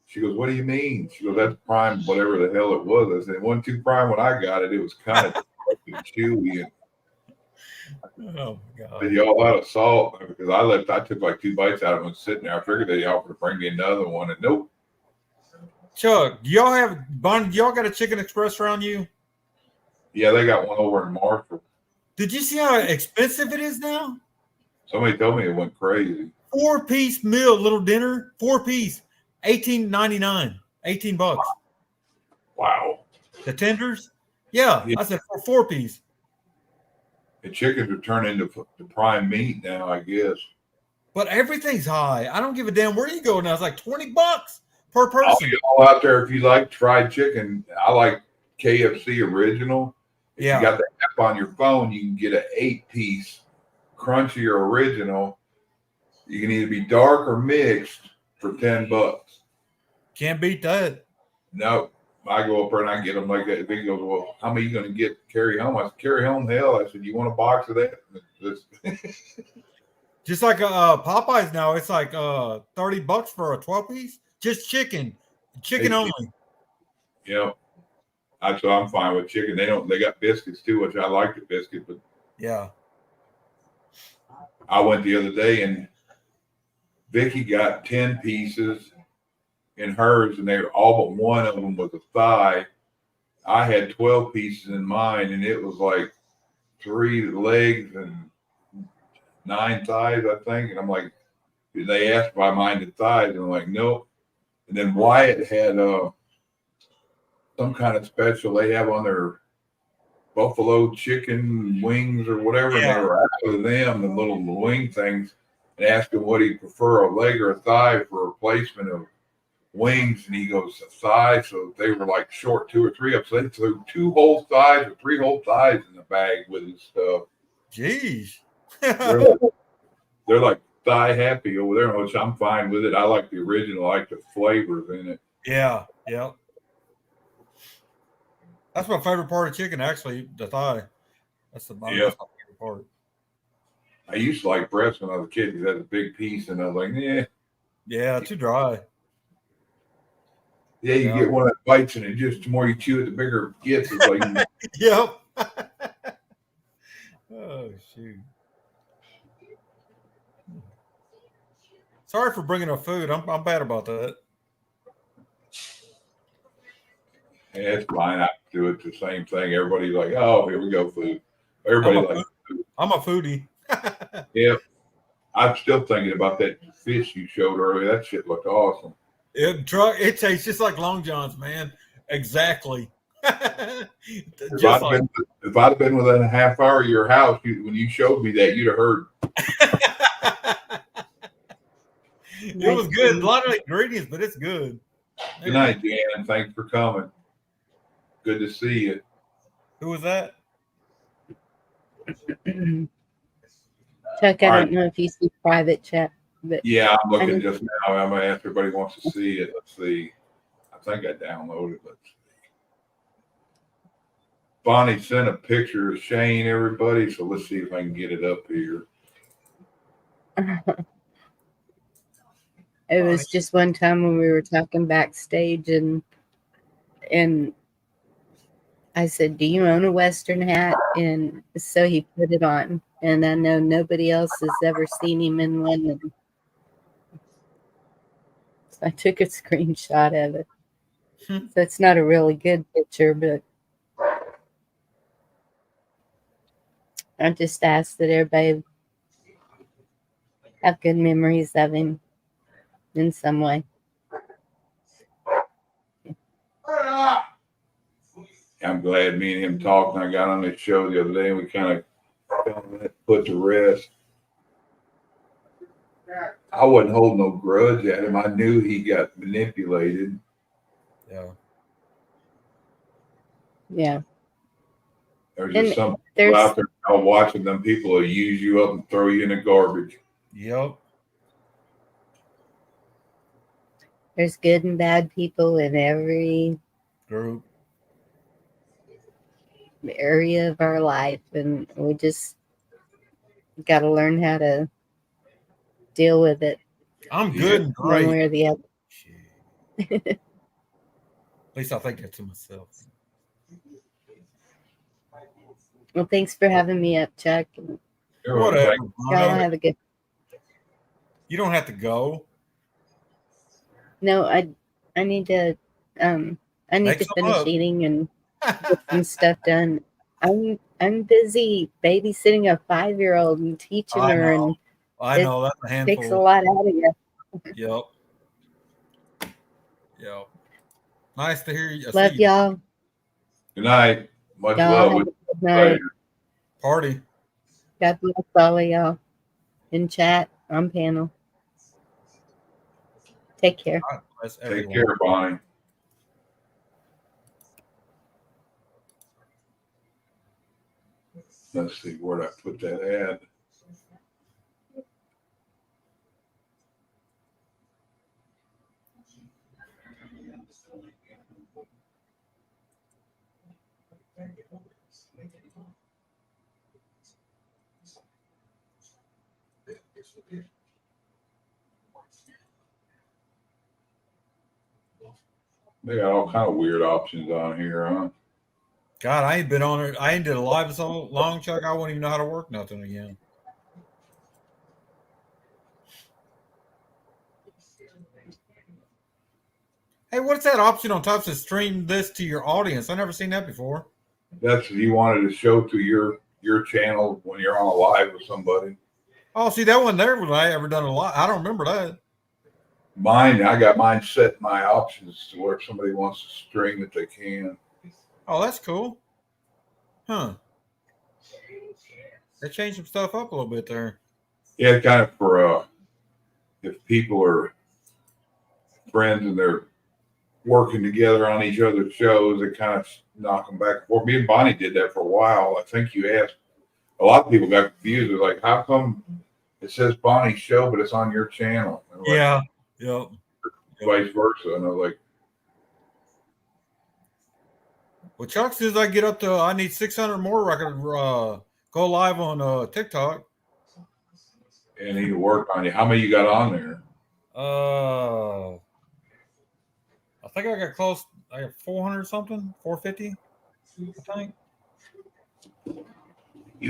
She goes, what do you mean? She goes, that's prime, whatever the hell it was. I said, it wasn't too prime when I got it. It was kind of chewy. And Oh my God. they all out of salt because I took like 2 bites out of it and was sitting there. I figured they offered to bring me another one, and nope. Chuck, do y'all got a Chicken Express around you? Yeah, they got one over in Marshall. Did you see how expensive it is now? Somebody told me it went crazy. 4-piece meal, little dinner, 4-piece, $18.99, $18. Wow. The tenders? Yeah, Yeah. I said for 4-piece. The chickens are turning into the prime meat now, I guess. But everything's high. I don't give a damn where you go now. It's like $20 per All person. y'all out there, if you like fried chicken, I like KFC original. If Yeah. you got the app on your phone, you can get an 8-piece crunchy or original. You can either be dark or mixed for $10. Can't beat that. No, I go up there and I get them like that. He goes, well, how many are you going to get carry home? I said, carry home hell. I said, you want a box of that? Just like Popeyes now, it's like $30 for a 12-piece. Just chicken only. Yeah. That's what I'm fine with chicken. They got biscuits too, which I like the biscuit, but Yeah. I went the other day and Vicky got 10 pieces in hers, and they were all but one of them was a thigh. I had 12 pieces in mine, and it was like 3 legs and 9 thighs, I think. And I'm like, they asked if I minded thighs, and I'm like, nope. And then Wyatt had some kind of special they have on their buffalo chicken wings or whatever. Yeah. And they were after them, the little wing things, and asked him what he'd prefer, a leg or a thigh for replacement of wings. And he goes, a thigh. So they were like short 2 or 3 of them. So they threw 2 whole thighs or 3 whole thighs in the bag with his stuff. Jeez. They're like thigh happy over there, which I'm fine with it. I like the original, I like the flavors in it. Yeah. That's my favorite part of chicken, actually, the thigh. That's my favorite part. I used to like breast when I was a kid because that's a big piece, and I was like, yeah. Yeah, too dry. Yeah, you get one of the bites, and it just the more you chew it, the bigger it gets. It's like, Yep. Oh, shoot. Sorry for bringing up food. I'm bad about that. hey, it's fine. I do it the same thing. Everybody's like, oh, here we go, food. Everybody likes food. I'm a foodie. Yep. I'm still thinking about that fish you showed earlier. That shit looked awesome. It tastes just like Long John's, man. Exactly. If I'd have been within a half hour of your house, when you showed me that, you'd have heard. It was good. A lot of ingredients, but it's good. Good night, Jan. Thanks for coming. Good to see you. Who was that? Chuck, I All don't right. know if you see private chat, but Yeah, I'm looking just now. I'm gonna ask everybody wants to see it. Let's see. I think I downloaded it. Let's see. Bonnie sent a picture of Shane, everybody. So let's see if I can get it up here. it was just one time when we were talking backstage and I said, "Do you own a Western hat?" And so he put it on. And I know nobody else has ever seen him in one. And so I took a screenshot of it. So it's not a really good picture, but I just asked that everybody have good memories of him in some way. I'm glad me and him talked, and I got on this show the other day, and we kind of put to rest. I wasn't holding no grudge at him. I knew he got manipulated. Yeah. Yeah. There's And just some people there's out there now watching them people will use you up and throw you in the garbage. Yep. there's good and bad people in every Group. area of our life, and we just got to learn how to deal with it I'm Yeah. good and one great. way or the other. Shit. At least I think that to myself. Well, thanks for having me up, Chuck. Whatever. Y'all Bonnie. have a good. You don't have to go. No, I need to Make to some finish up. eating and get some stuff done. I'm busy babysitting a 5-year-old and teaching I her, know. and I know that's a takes a handful. lot out of you. Yep. Yep. Nice to hear you. I Love see you. y'all. Good night. Much Y'all love. have a With good you night. later. Party. God bless all of y'all in chat on panel. Take care. God bless Take everyone. care, Bonnie. Let's see, where'd I put that ad? They got all kind of weird options on here, huh? God, I ain't been on it. I ain't did a live so long, Chuck. I wouldn't even know how to work nothing again. Hey, what's that option on top to stream this to your audience? I never seen that before. That's if you wanted to show to your channel when you're on a live with somebody. Oh, see, that one there was I ever done a lot. I don't remember that. Mine, I got mine set my options to where if somebody wants to stream it, they can. Oh, that's cool. Huh. They changed some stuff up a little bit there. Yeah, kind of for if people are friends and they're working together on each other's shows, they kind of knock them back and forth. Me and Bonnie did that for a while. I think you asked. A lot of people got confused. They're like, "How come it says Bonnie's show, but it's on your channel?" And like, Yeah. Yep. vice versa. And I was like, Well, Chuck says I get up to, I need 600 more. I can go live on TikTok. "I need to work on you." How many you got on there? I think I got close. I got 400 something, 450. I think.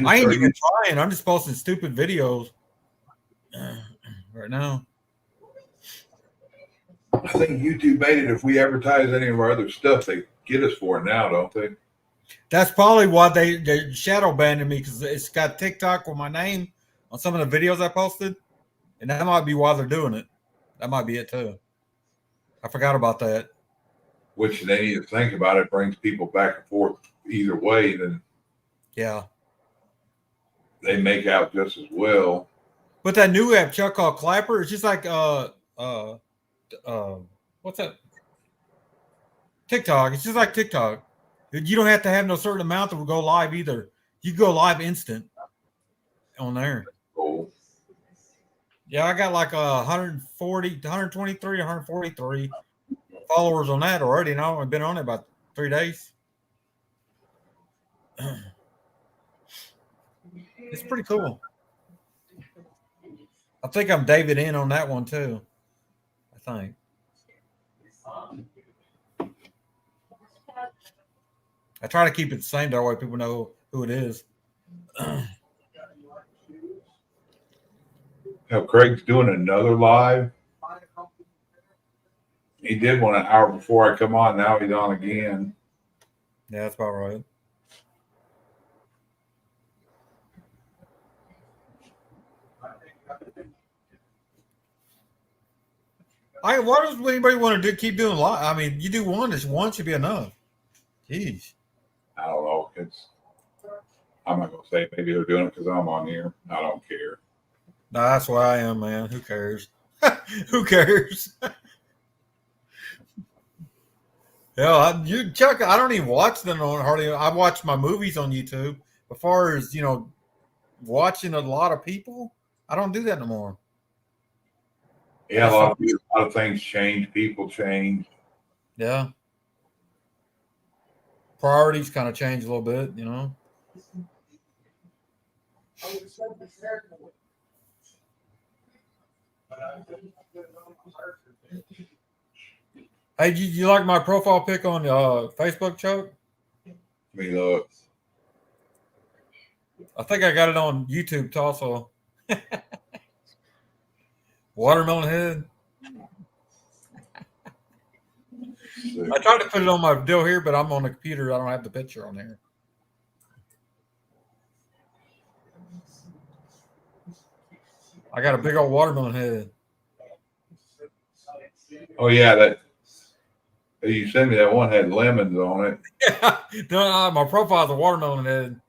I ain't even trying. I'm just posting stupid videos right now. I think YouTube made it. If we advertise any of our other stuff, they get us for it now, don't they? That's probably why they shadow banned me, because it's got TikTok with my name on some of the videos I posted, and that might be why they're doing it. That might be it too. I forgot about that. Which they need to think about. It brings people back and forth either way. Then Yeah. they make out just as well. But that new app, Chuck, called Clapper, it's just like what's that? TikTok. It's just like TikTok. You don't have to have no certain amount that will go live either. You go live instant on there. Cool. Yeah, I got like 140, 123, 143 followers on that already. And I've only been on it about 3 days. It's pretty cool. I think I'm David in on that one too. I think. I try to keep it the same that way people know who it is. Now Craig's doing another live. He did one an hour before I come on. Now he's on again. Yeah, that's about right. Why does anybody want to keep doing live? I mean, you do one should be enough. Jeez. I don't know. I'm not gonna say maybe they're doing it because I'm on here. I don't care. No, that's where I am, man. Who cares? Who cares? Yeah, Chuck, I don't even watch them on hardly. I watch my movies on YouTube. As far as watching a lot of people, I don't do that no more. Yeah, a lot of things change. People change. Yeah. Priorities kind of change a little bit, Hey, you like my profile pic on Facebook, Chuck? I mean, look. I think I got it on YouTube also. Watermelon head. I tried to put it on my deal here, but I'm on the computer. I don't have the picture on there. I got a big old watermelon head. Oh yeah, that you sent me that one had lemons on it. Yeah, no, my profile is a watermelon head.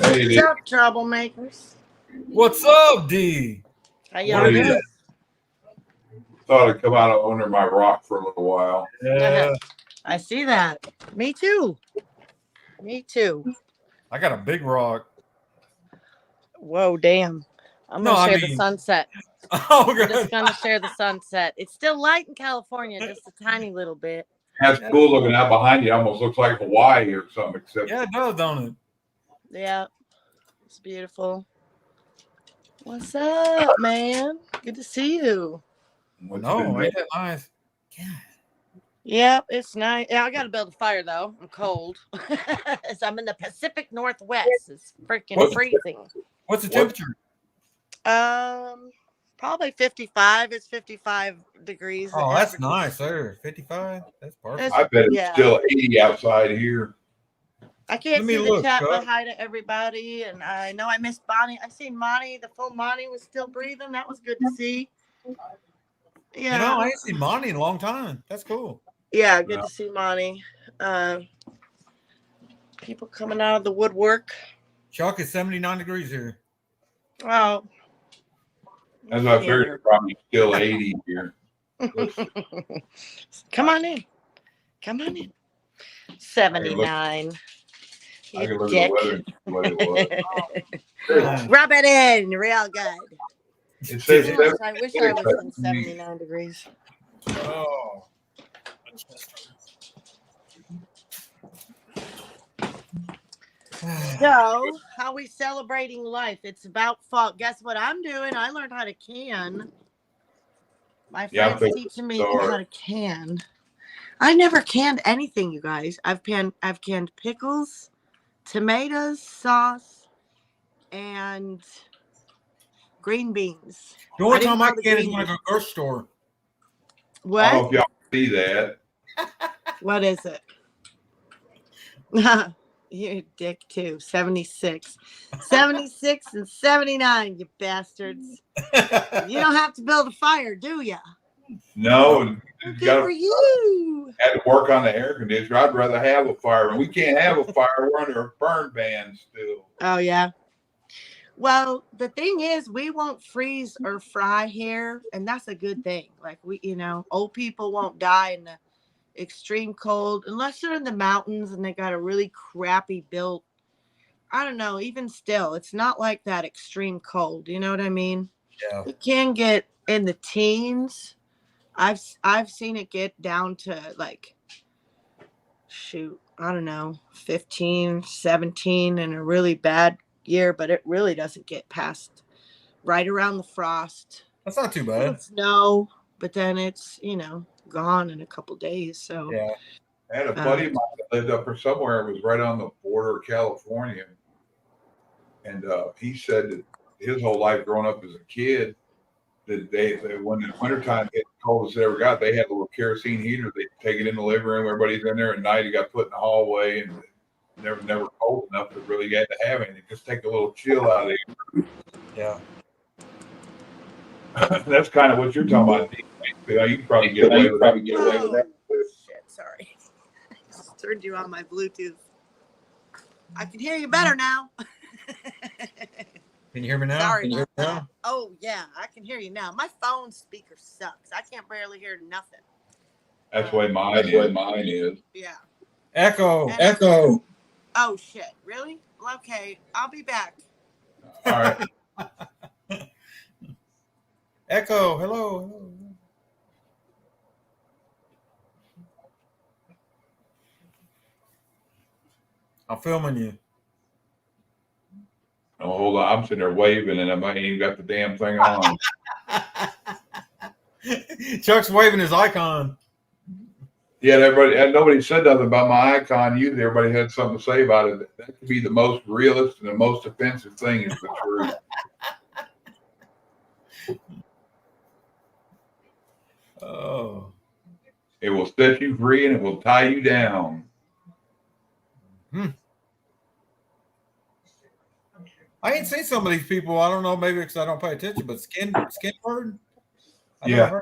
Hey, What's up, troublemakers? What's up, D? How y'all Yeah. doing? Thought I'd come out under my rock for a little while. Yeah, I see that. Me too. Me too. I got a big rock. Whoa, damn. I'm No, gonna I share the mean- sunset. Oh, I'm just God. gonna share the sunset. It's still light in California, just a tiny little bit. That's cool looking out behind you. Almost looks like Hawaii or something. Except Yeah, it does, don't it? Yeah, it's beautiful. What's up, man? Good to see you. what's No, been ain't that nice? Yeah, it's nice. Yeah, I gotta build a fire though. I'm cold. So I'm in the Pacific Northwest. It's freaking What- freezing. What's the What? temperature? Probably 55. It's 55 degrees. Oh, that's nice there. 55. That's perfect. I bet it's Yeah. still 80 outside here. I can't Let me see the look, chat, Chuck. but hi to everybody. And I know I missed Bonnie. I seen Monty. The full Monty was still breathing. That was good to see. Yeah. I ain't seen Monty in a long time. That's cool. Yeah, good Yeah. to see Monty. People coming out of the woodwork. Chuck is 79 degrees here. Oh. That's what I figured. It's probably still 80 here. Come on in. Come on in. 79. I can You look at dick. the weather and see what it was. Rub it in real good. It says Gosh, I wish I was in 79 degrees. Oh. So, how we celebrating life? It's about fall. Guess what I'm doing? I learned how to can. My Yeah, I'm friend's fixing teaching me to start. how to can. I never canned anything, you guys. I've canned pickles, tomatoes, sauce, and green beans. The only I didn't time I know the can is green when I go to the grocery store. I What? don't know if y'all see that. What is it? You're a dick too. 76. 76 and 79, you bastards. You don't have to build a fire, do ya? No, and you Good got for you. had to work on the air conditioner. I'd rather have a fire. And we can't have a fire. We're under a burn ban still. Oh, yeah. Well, the thing is, we won't freeze or fry here, and that's a good thing. Like, old people won't die in the extreme cold unless they're in the mountains and they got a really crappy built. I don't know. Even still, it's not like that extreme cold. You know what I mean? Yeah. It can get in the teens. I've seen it get down to like, shoot, I don't know, 15, 17 in a really bad year, but it really doesn't get past right around the frost. That's not too Little bad. snow, but then it's, gone in a couple days. So Yeah. I had a buddy of mine that lived up there somewhere. It was right on the border of California. And he said that his whole life growing up as a kid, that they when in wintertime it coldest they ever got, they had a little kerosene heater. They take it in the living room. Everybody's in there at night. It got put in the hallway, and never cold enough to really get to have anything. Just take a little chill out of it. Yeah. That's kind of what you're talking about. You can probably get away with that. Shit, sorry. I just turned you on my Bluetooth. I can hear you better now. Can you hear me now? Sorry Can you hear about me that. now? Oh yeah, I can hear you now. My phone speaker sucks. I can't barely hear nothing. That's the way mine is. Yeah. Echo. And- Echo. Oh shit, really? Okay, I'll be back. All right. Echo. Hello. I'm filming you. Oh, hold on. I'm sitting there waving, and I ain't even got the damn thing on. Chuck's waving his icon. Yeah, nobody said nothing about my icon either. Everybody had something to say about it. That could be the most realist and the most offensive thing is the truth. Oh. It will set you free and it will tie you down. I ain't seen some of these people. I don't know, maybe because I don't pay attention, but Skinward? Yeah.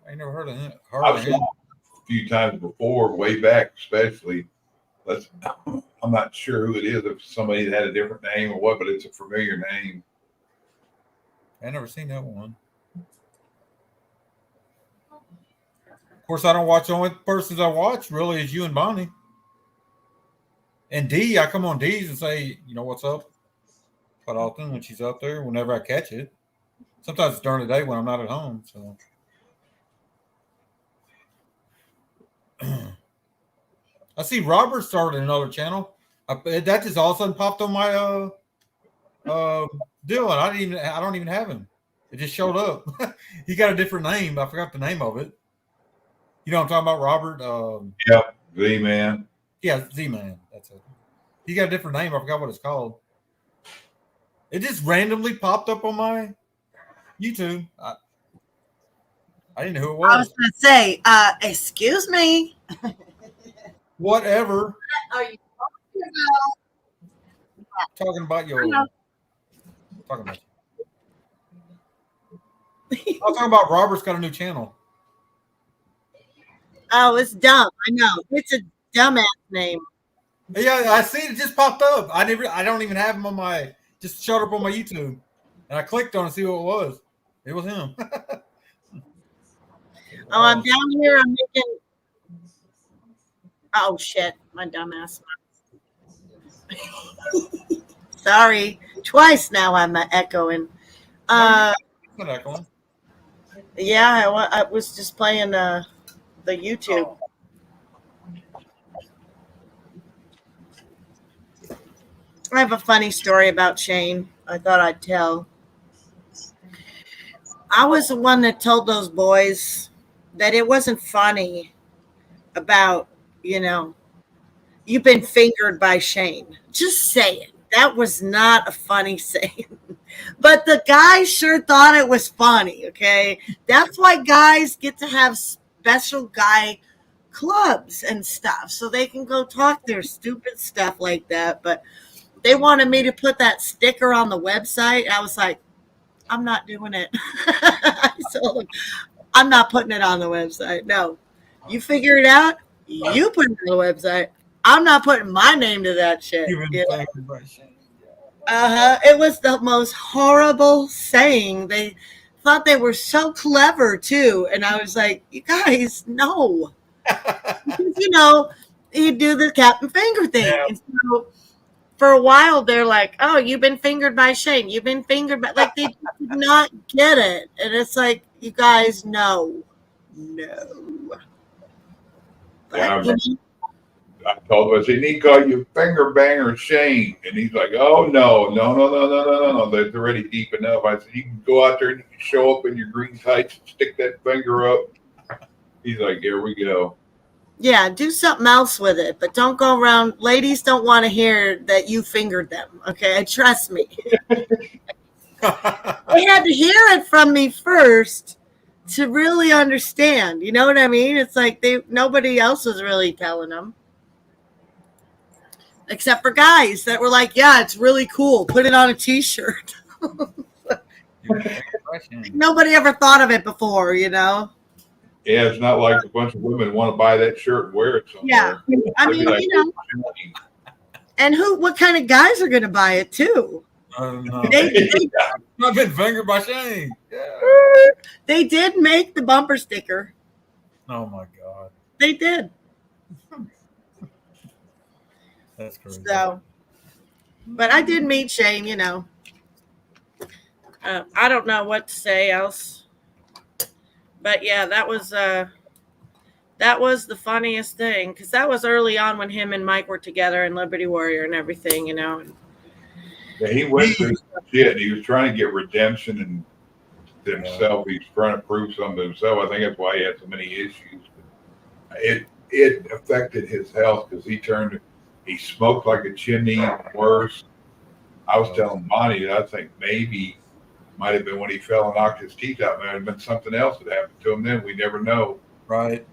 I ain't never heard of him. I've seen him a few times before, way back, especially. I'm not sure who it is, if somebody that had a different name or what, but it's a familiar name. I never seen that one. Of course, I don't watch. The only persons I watch really is you and Bonnie. And D, I come on D's and say, you know, what's up? Quite often when she's up there, whenever I catch it. Sometimes it's during the day when I'm not at home. So I see Robert started another channel. That just all of a sudden popped on my deal, and I don't even have him. It just showed up. He got a different name. I forgot the name of it. You know what I'm talking about, Robert? Yeah, Z-Man. Yeah, Z-Man. That's it. He got a different name. I forgot what it's called. It just randomly popped up on my YouTube. I didn't know who it I was was. gonna say, excuse me. Whatever. Are you Talking about your. Hello. Talking about. I'm talking about Robert's got a new channel. Oh, it's dumb. I know. It's a dumbass name. Yeah, I see it just popped up. I don't even have him on my. Just showed up on my YouTube, and I clicked on it to see who it was. It was him. Oh, I'm down here. I'm making. Oh shit, my dumbass. Sorry, twice now I'm echoing. Not echoing. Yeah, I was just playing the YouTube. I have a funny story about Shane. I thought I'd tell. I was the one that told those boys that it wasn't funny about, you've been fingered by Shane. Just saying. That was not a funny saying. But the guys sure thought it was funny, okay? That's why guys get to have special guy clubs and stuff so they can go talk their stupid stuff like that. But they wanted me to put that sticker on the website. I was like, I'm not doing it. I told them, I'm not putting it on the website. No, you figure it out. You put it on the website. I'm not putting my name to that shit. It was the most horrible saying. They thought they were so clever too. And I was like, you guys, no. Because, you do the Captain Finger thing. Yeah. And so for a while, they're like, oh, you've been fingered by Shane. You've been fingered by, like, they did not get it. And it's like, you guys, no. But, Yeah, I told him, I said, he called you finger banger Shane. And he's like, oh, no. That's already deep enough. I said, you can go out there and you can show up in your green tights and stick that finger up. He's like, here we go. Yeah, do something else with it, but don't go around. Ladies don't want to hear that you fingered them. Okay, trust me. They had to hear it from me first to really understand. You know what I mean? It's like nobody else was really telling them, except for guys that were like, "Yeah, it's really cool. Put it on a T-shirt." Nobody ever thought of it before, you know. Yeah, it's not like a bunch of women want to buy that shirt and wear it somewhere. Yeah, I They'd mean, be like, you know, and what kind of guys are going to buy it too? They I've been fingered by Shane. Yeah. they did make the bumper sticker. Oh my God. They did. That's crazy. So, but I did meet Shane, you know. I don't know what to say else. But yeah, that was the funniest thing, because that was early on when him and Mike were together in Liberty Warrior and everything, you know. Yeah, he went through some shit. He was trying to get redemption and himself. He's trying to prove something to himself. I think that's why he had so many issues. It affected his health because he smoked like a chimney, worse. I was telling Bonnie that I think maybe might have been when he fell and knocked his teeth out. Might have been something else that happened to him then. We never know. Right.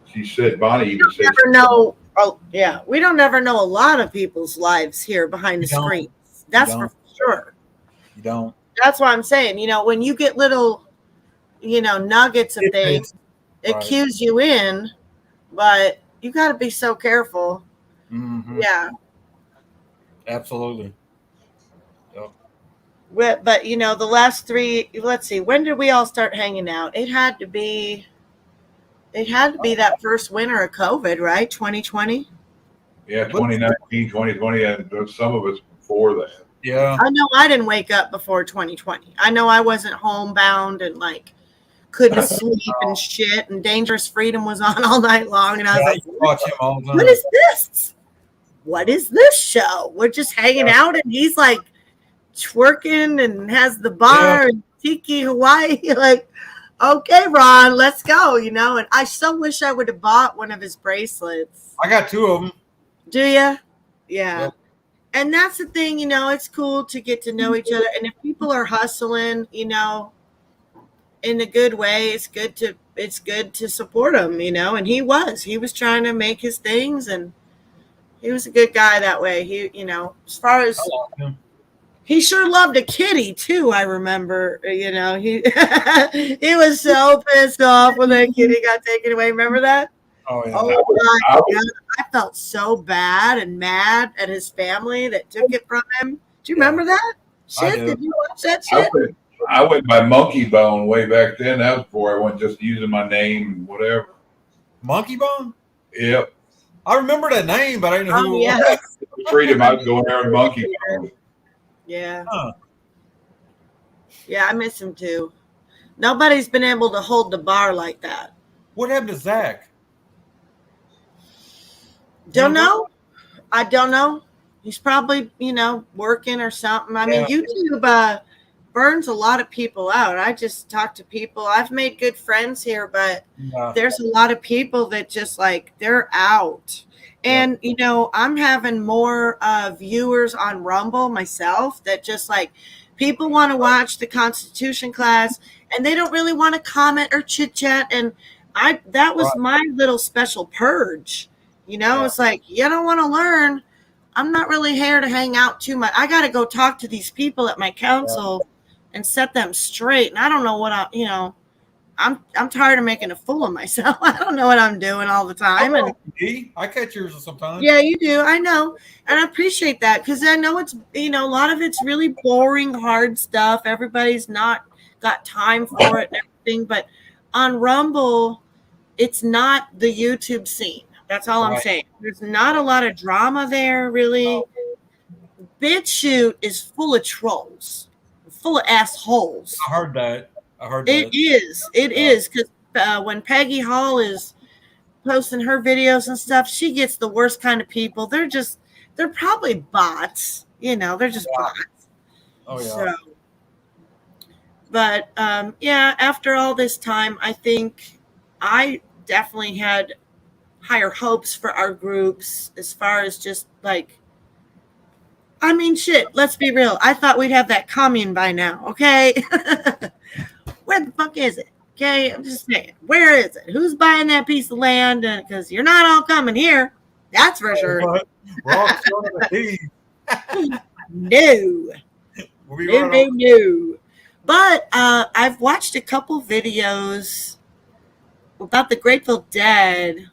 She said, Bonnie even said, Never know. Oh yeah, we don't ever know a lot of people's lives here behind the You don't. screens. That's You for don't. sure. You don't. That's what I'm saying. You know, when you get little, you know, nuggets of things, it Right. cues you in, but you got to be so careful. Mm-hmm. Yeah. Absolutely. But you know, the last three, let's see, when did we all start hanging out? It had to be that first winter of COVID, right? 2020. yeah, 2019, 2020, and some of us before that. Yeah. I know I didn't wake up before 2020. I know I wasn't homebound and like couldn't sleep and shit, and Dangerous Freedom was on all night long, and I was like, Watch him all the time. what is this? What is this show? We're just hanging out, and he's like twerking and has the bar and Tiki Hawaii. Like, okay, Ron, let's go, you know. And I so wish I would have bought one of his bracelets. I got two of them. Do you? Yeah. Yep. And that's the thing, you know, it's cool to get to know each other. And if people are hustling, you know, in a good way, it's good to support them, you know. And he was trying to make his things, and he was a good guy that way. He, you know, as far as I like him. he sure loved a kitty too. I remember, you know, he he was so pissed off when that kitty got taken away. Remember that? Oh yeah. Oh my God. I felt so bad and mad at his family that took it from him. Do you remember that? Shit, do. did you watch that shit? I went by Monkey Bone way back then. That was before I went just using my name and whatever. Monkey Bone? Yep. I remember that name, but I didn't know who it yeah. was. Freedom, I'd go in there and Monkey Bone. Yeah. Huh. Yeah, I miss him too. Nobody's been able to hold the bar like that. What happened to Zach? Don't know. I don't know. He's probably, you know, working or something. I mean, YouTube burns a lot of people out. I just talk to people. I've made good friends here, but there's a lot of people that just like, they're out. And, you know, I'm having more viewers on Rumble myself that just like, people want to watch the Constitution class and they don't really want to comment or chit chat. And that was my little special purge. You know, it's like, you don't want to learn. I'm not really here to hang out too much. I got to go talk to these people at my council and set them straight. And I don't know what I'm tired of making a fool of myself. I don't know what I'm doing all the time. And I catch yours sometimes. yeah, you do. I know. And I appreciate that because I know it's, you know, a lot of it's really boring, hard stuff. Everybody's not got time for it and everything. But on Rumble, it's not the YouTube scene. That's all I'm saying. There's not a lot of drama there, really. BitChute is full of trolls, full of assholes. I heard that. It is. It is. Because when Peggy Hall is posting her videos and stuff, she gets the worst kind of people. They're probably bots. You know, they're just bots. Oh, yeah. So, But yeah, after all this time, I think I definitely had higher hopes for our groups as far as just like, I mean, shit, let's be real. I thought we'd have that commune by now, okay? Where the fuck is it? Okay, I'm just saying, where is it? Who's buying that piece of land? Because you're not all coming here. That's for sure. We're all short of a deed. No. We No, run no, over- no. But I've watched a couple videos about the Grateful Dead.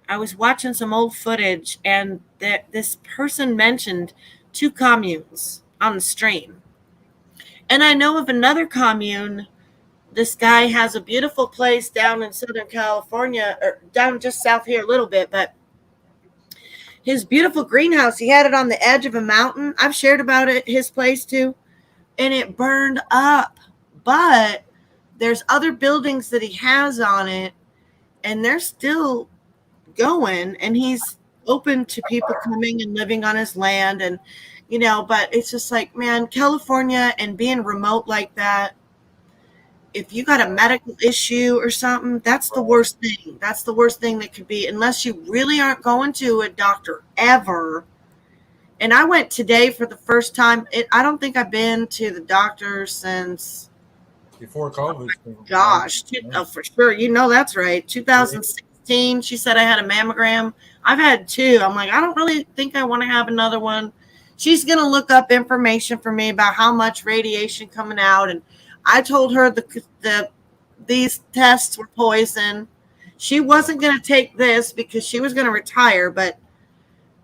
I was watching some old footage, and this person mentioned 2 communes on the stream. And I know of another commune. This guy has a beautiful place down in Southern California, or down just south here a little bit, but his beautiful greenhouse, he had it on the edge of a mountain. I've shared about it, his place too, and it burned up. But there's other buildings that he has on it, and they're still going, and he's open to people coming and living on his land. And but it's just like, man, California and being remote like that, if you got a medical issue or something, that's the worst thing. That's the worst thing that could be, unless you really aren't going to a doctor ever. And I went today for the first time. I don't think I've been to the doctor since, Before COVID. gosh, for sure. That's right. 2016, she said I had a mammogram. I've had 2. I'm like, I don't really think I want to have another one. She's going to look up information for me about how much radiation coming out. And I told her these tests were poison. She wasn't going to take this because she was going to retire, but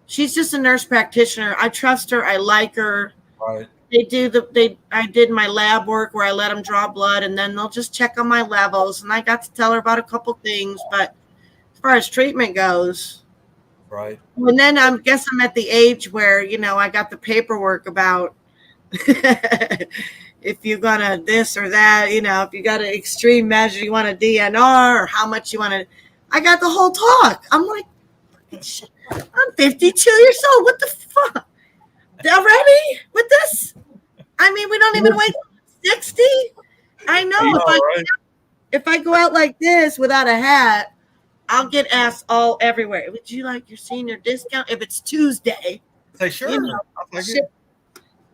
she's just a nurse practitioner. I trust her. I like her. Right. I did my lab work where I let them draw blood, and then they'll just check on my levels. And I got to tell her about a couple things, but as far as treatment goes, Right. and then I guess I'm at the age where, I got the paperwork about if you're gonna this or that, if you got an extreme measure, you want a DNR, or how much you want to. I got the whole talk. I'm like, I'm 52 years old. What the fuck? Already with this? I mean, we don't even wait 60. I know if I go out like this without a hat, I'll get asked all everywhere. Would you like your senior discount if it's Tuesday? Say sure. I'll take Shit. it.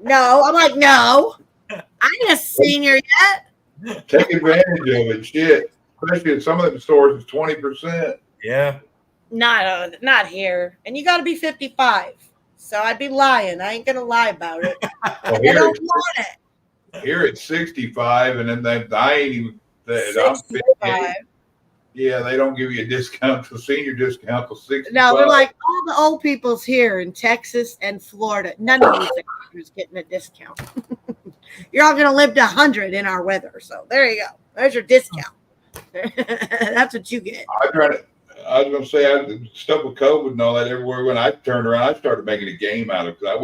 No, I'm like, no, I ain't a senior yet. Take advantage of it, shit. Especially at some of them stores, it's 20%. Yeah. Not here. And you got to be 55. So I'd be lying. I ain't gonna lie about it. Well, I here, don't want it. here it's 65, and then that I ain't even. I'm 65. 58. Yeah, they don't give you a discount, the senior discount till 65. No, they're like, all the old people's here in Texas and Florida. None of you is getting a discount. You're all going to live to 100 in our weather. So there you go. There's your discount. That's what you get. I was going to say, I stuck with COVID and all that everywhere. When I turned around, I started making a game out of it, because I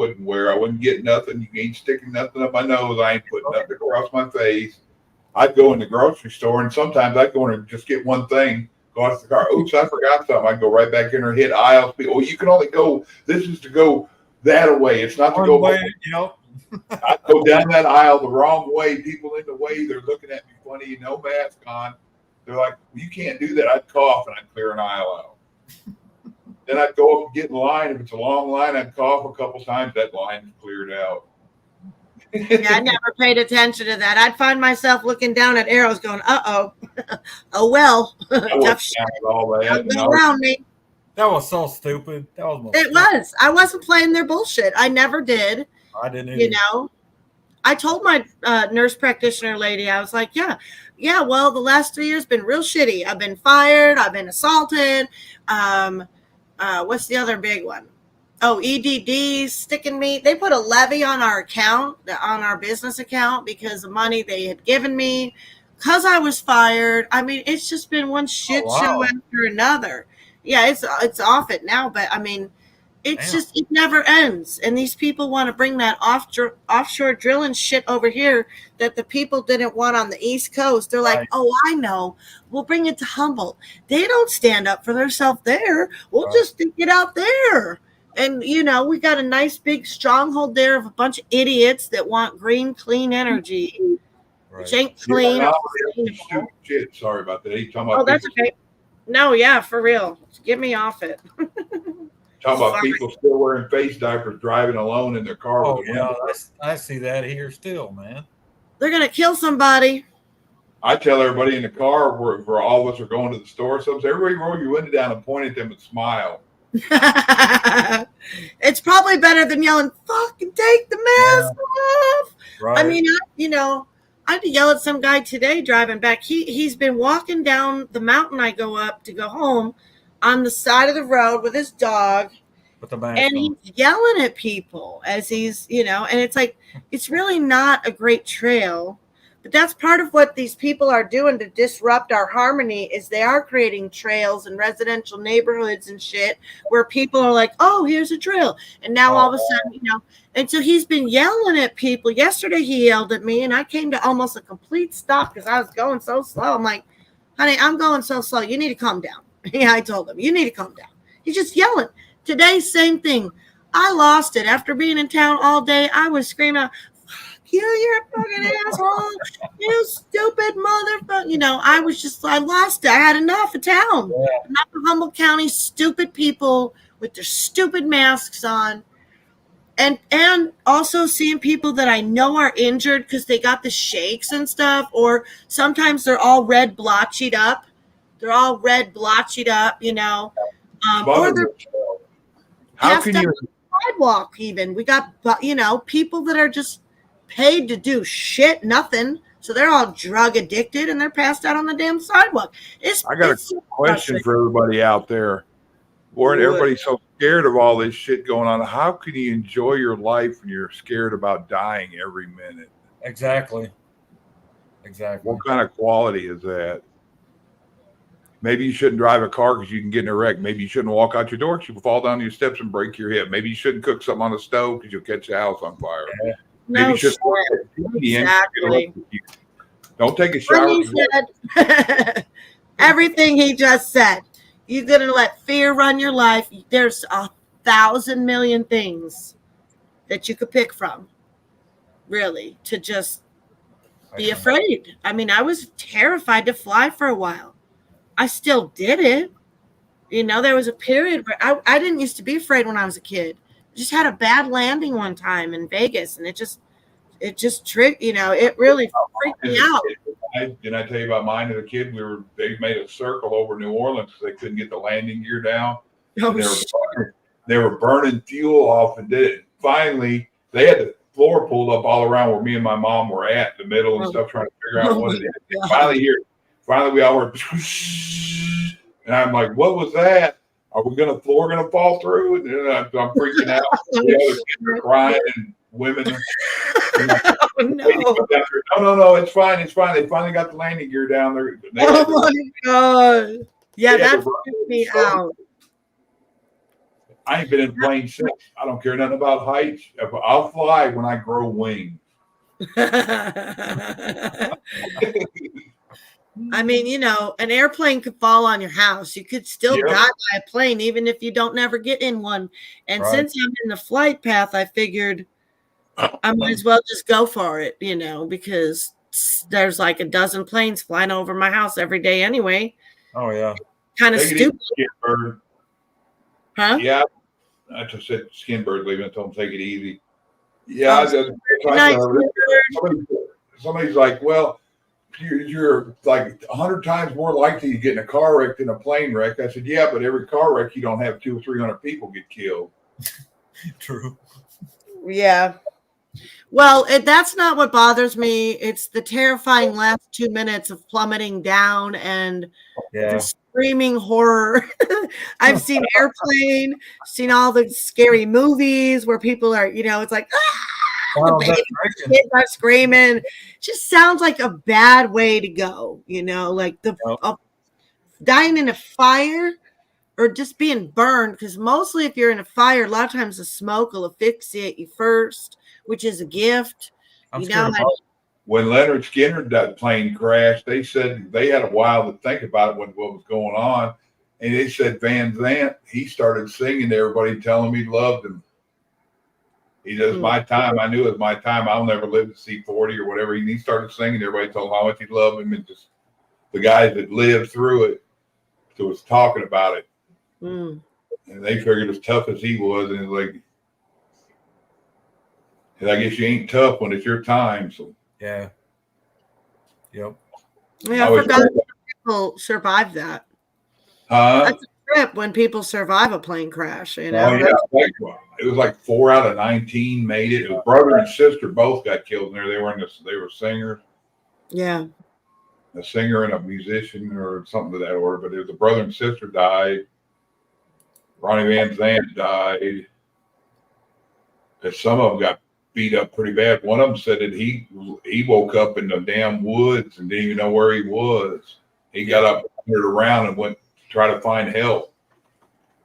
wouldn't get nothing. You ain't sticking nothing up my nose. I ain't putting nothing across my face. I'd go in the grocery store, and sometimes I'd go in and just get one thing, go out to the car. Oops, I forgot something. I'd go right back in there and hit aisles. Oh, you can only go, this is to go that way. It's not to go. Way, I'd go down that aisle the wrong way. People in the way, they're looking at me funny, no mask on. They're like, well, you can't do that. I'd cough and I'd clear an aisle out. Then I'd go up and get in line. If it's a long line, I'd cough a couple times. That line's cleared out. Yeah, I never paid attention to that. I'd find myself looking down at arrows going, uh-oh. Oh, well. Tough shit. All that. Go around me. That was so stupid. That was. It was. I wasn't playing their bullshit. I never did. I didn't either. I told my nurse practitioner lady, I was like, yeah, well, the last 3 years been real shitty. I've been fired. I've been assaulted. What's the other big one? Oh, EDDs, sticking me. They put a levy on our account, on our business account, because of money they had given me because I was fired. I mean, it's just been one shit show after another. Yeah, it's off it now, but I mean, it's just, it never ends. And these people want to bring that offshore drilling shit over here that the people didn't want on the East Coast. They're like, oh, I know. We'll bring it to Humboldt. They don't stand up for themselves there. We'll just stick it out there. And, we got a nice big stronghold there of a bunch of idiots that want green, clean energy. Which ain't Yeah, clean. no, it's stupid shit. Sorry about that. He's talking Oh, about that's people, okay. No, yeah, for real. Get me off it. talking about people still wearing face diapers, driving alone in their car. Oh with the yeah, window. I see that here still, man. They're gonna kill somebody. I tell everybody in the car where all of us are going to the store, so everybody roll your window down and point at them and smile. It's probably better than yelling, fucking take the mask off. Right. I mean, I had to yell at some guy today driving back. He's been walking down the mountain I go up to go home on the side of the road with his dog. with the mask And on. he's yelling at people as he's, and it's like, it's really not a great trail. But that's part of what these people are doing to disrupt our harmony is they are creating trails in residential neighborhoods and shit where people are like, oh, here's a trail. And now all of a sudden, and so he's been yelling at people. Yesterday he yelled at me and I came to almost a complete stop because I was going so slow. I'm like, honey, I'm going so slow. You need to calm down. Yeah, I told him, you need to calm down. He's just yelling. Today, same thing. I lost it. After being in town all day, I was screaming out, you're a fucking asshole. You stupid motherfucker. I lost it. I had enough of town. Yeah. Enough of Humboldt County stupid people with their stupid masks on. And also seeing people that I know are injured because they got the shakes and stuff, or sometimes they're all red blotched up. They're all red blotched up, or they're How passed can out you? on the sidewalk even. We got, people that are just paid to do shit, nothing. So they're all drug addicted and they're passed out on the damn sidewalk. I got it's a question for everybody out there. Warren, everybody's so scared of all this shit going on. How can you enjoy your life when you're scared about dying every minute? Exactly. What kind of quality is that? Maybe you shouldn't drive a car because you can get in a wreck. Maybe you shouldn't walk out your door because you'll fall down your steps and break your hip. Maybe you shouldn't cook something on the stove because you'll catch the house on fire. Maybe no you should shit. Exactly. Don't take a shower. He said, everything he just said. You're going to let fear run your life. There's 1,000 million things that you could pick from, really, to just be afraid. I mean, I was terrified to fly for a while. I still did it. There was a period where I didn't used to be afraid when I was a kid. I just had a bad landing one time in Vegas, and it just tricked, it really freaked me out. Didn't I tell you about mine as a kid? They made a circle over New Orleans because they couldn't get the landing gear down. They were burning fuel off and did it. Finally, they had the floor pulled up all around where me and my mom were at, the middle and stuff, trying to figure out what it is. Finally we all were, and I'm like, what was that? Are we floor gonna fall through? And then I'm freaking out. The other kids are crying and women. No, it's fine. They finally got the landing gear down there. Oh my God. Yeah, that freaked me out. I ain't been in planes since. I don't care nothing about heights. I'll fly when I grow wings. I mean, an airplane could fall on your house. You could still die by a plane, even if you don't never get in one. And since I'm in the flight path, I figured I might as well just go for it, because there's like a dozen planes flying over my house every day anyway. Oh, yeah. Kind of stupid. Huh? Yeah. I just said Skinbird leaving. I told him take it easy. Yeah. Somebody's like, well, you're like 100 times more likely to get in a car wreck than a plane wreck. I said, yeah, but every car wreck, you don't have 200 or 300 people get killed. True. Yeah. Well, that's not what bothers me. It's the terrifying last 2 minutes of plummeting down and the screaming horror. I've seen Airplane, seen all the scary movies where people are, it's like, kids are screaming. It just sounds like a bad way to go, like dying in a fire or just being burned. Because mostly if you're in a fire, a lot of times the smoke will asphyxiate you first, which is a gift. When Leonard Skinner, that plane crashed, they said they had a while to think about it what was going on. And they said Van Zandt, he started singing to everybody, telling him he loved him. He says, my time. I knew it was my time. I'll never live to see 40 or whatever. And he started singing. Everybody told him how much he loved him. And just the guys that lived through it was talking about it. Mm. And they figured as tough as he was. And it's like, and I guess you ain't tough when it's your time. So, Yeah. Yep. Yeah, I I was- forgot people survive that. That's a trip when people survive a plane crash, you know. Oh, yeah. Like, it was like 4 out of 19 made it. It was brother and sister both got killed in there. They were they were singers, Yeah. a singer and a musician or something to that order. But it was a brother and sister died. Ronnie Van Zant died. And some of them got beat up pretty bad. One of them said that he woke up in the damn woods and didn't even know where he was. He got up, wandered around, and went to try to find help.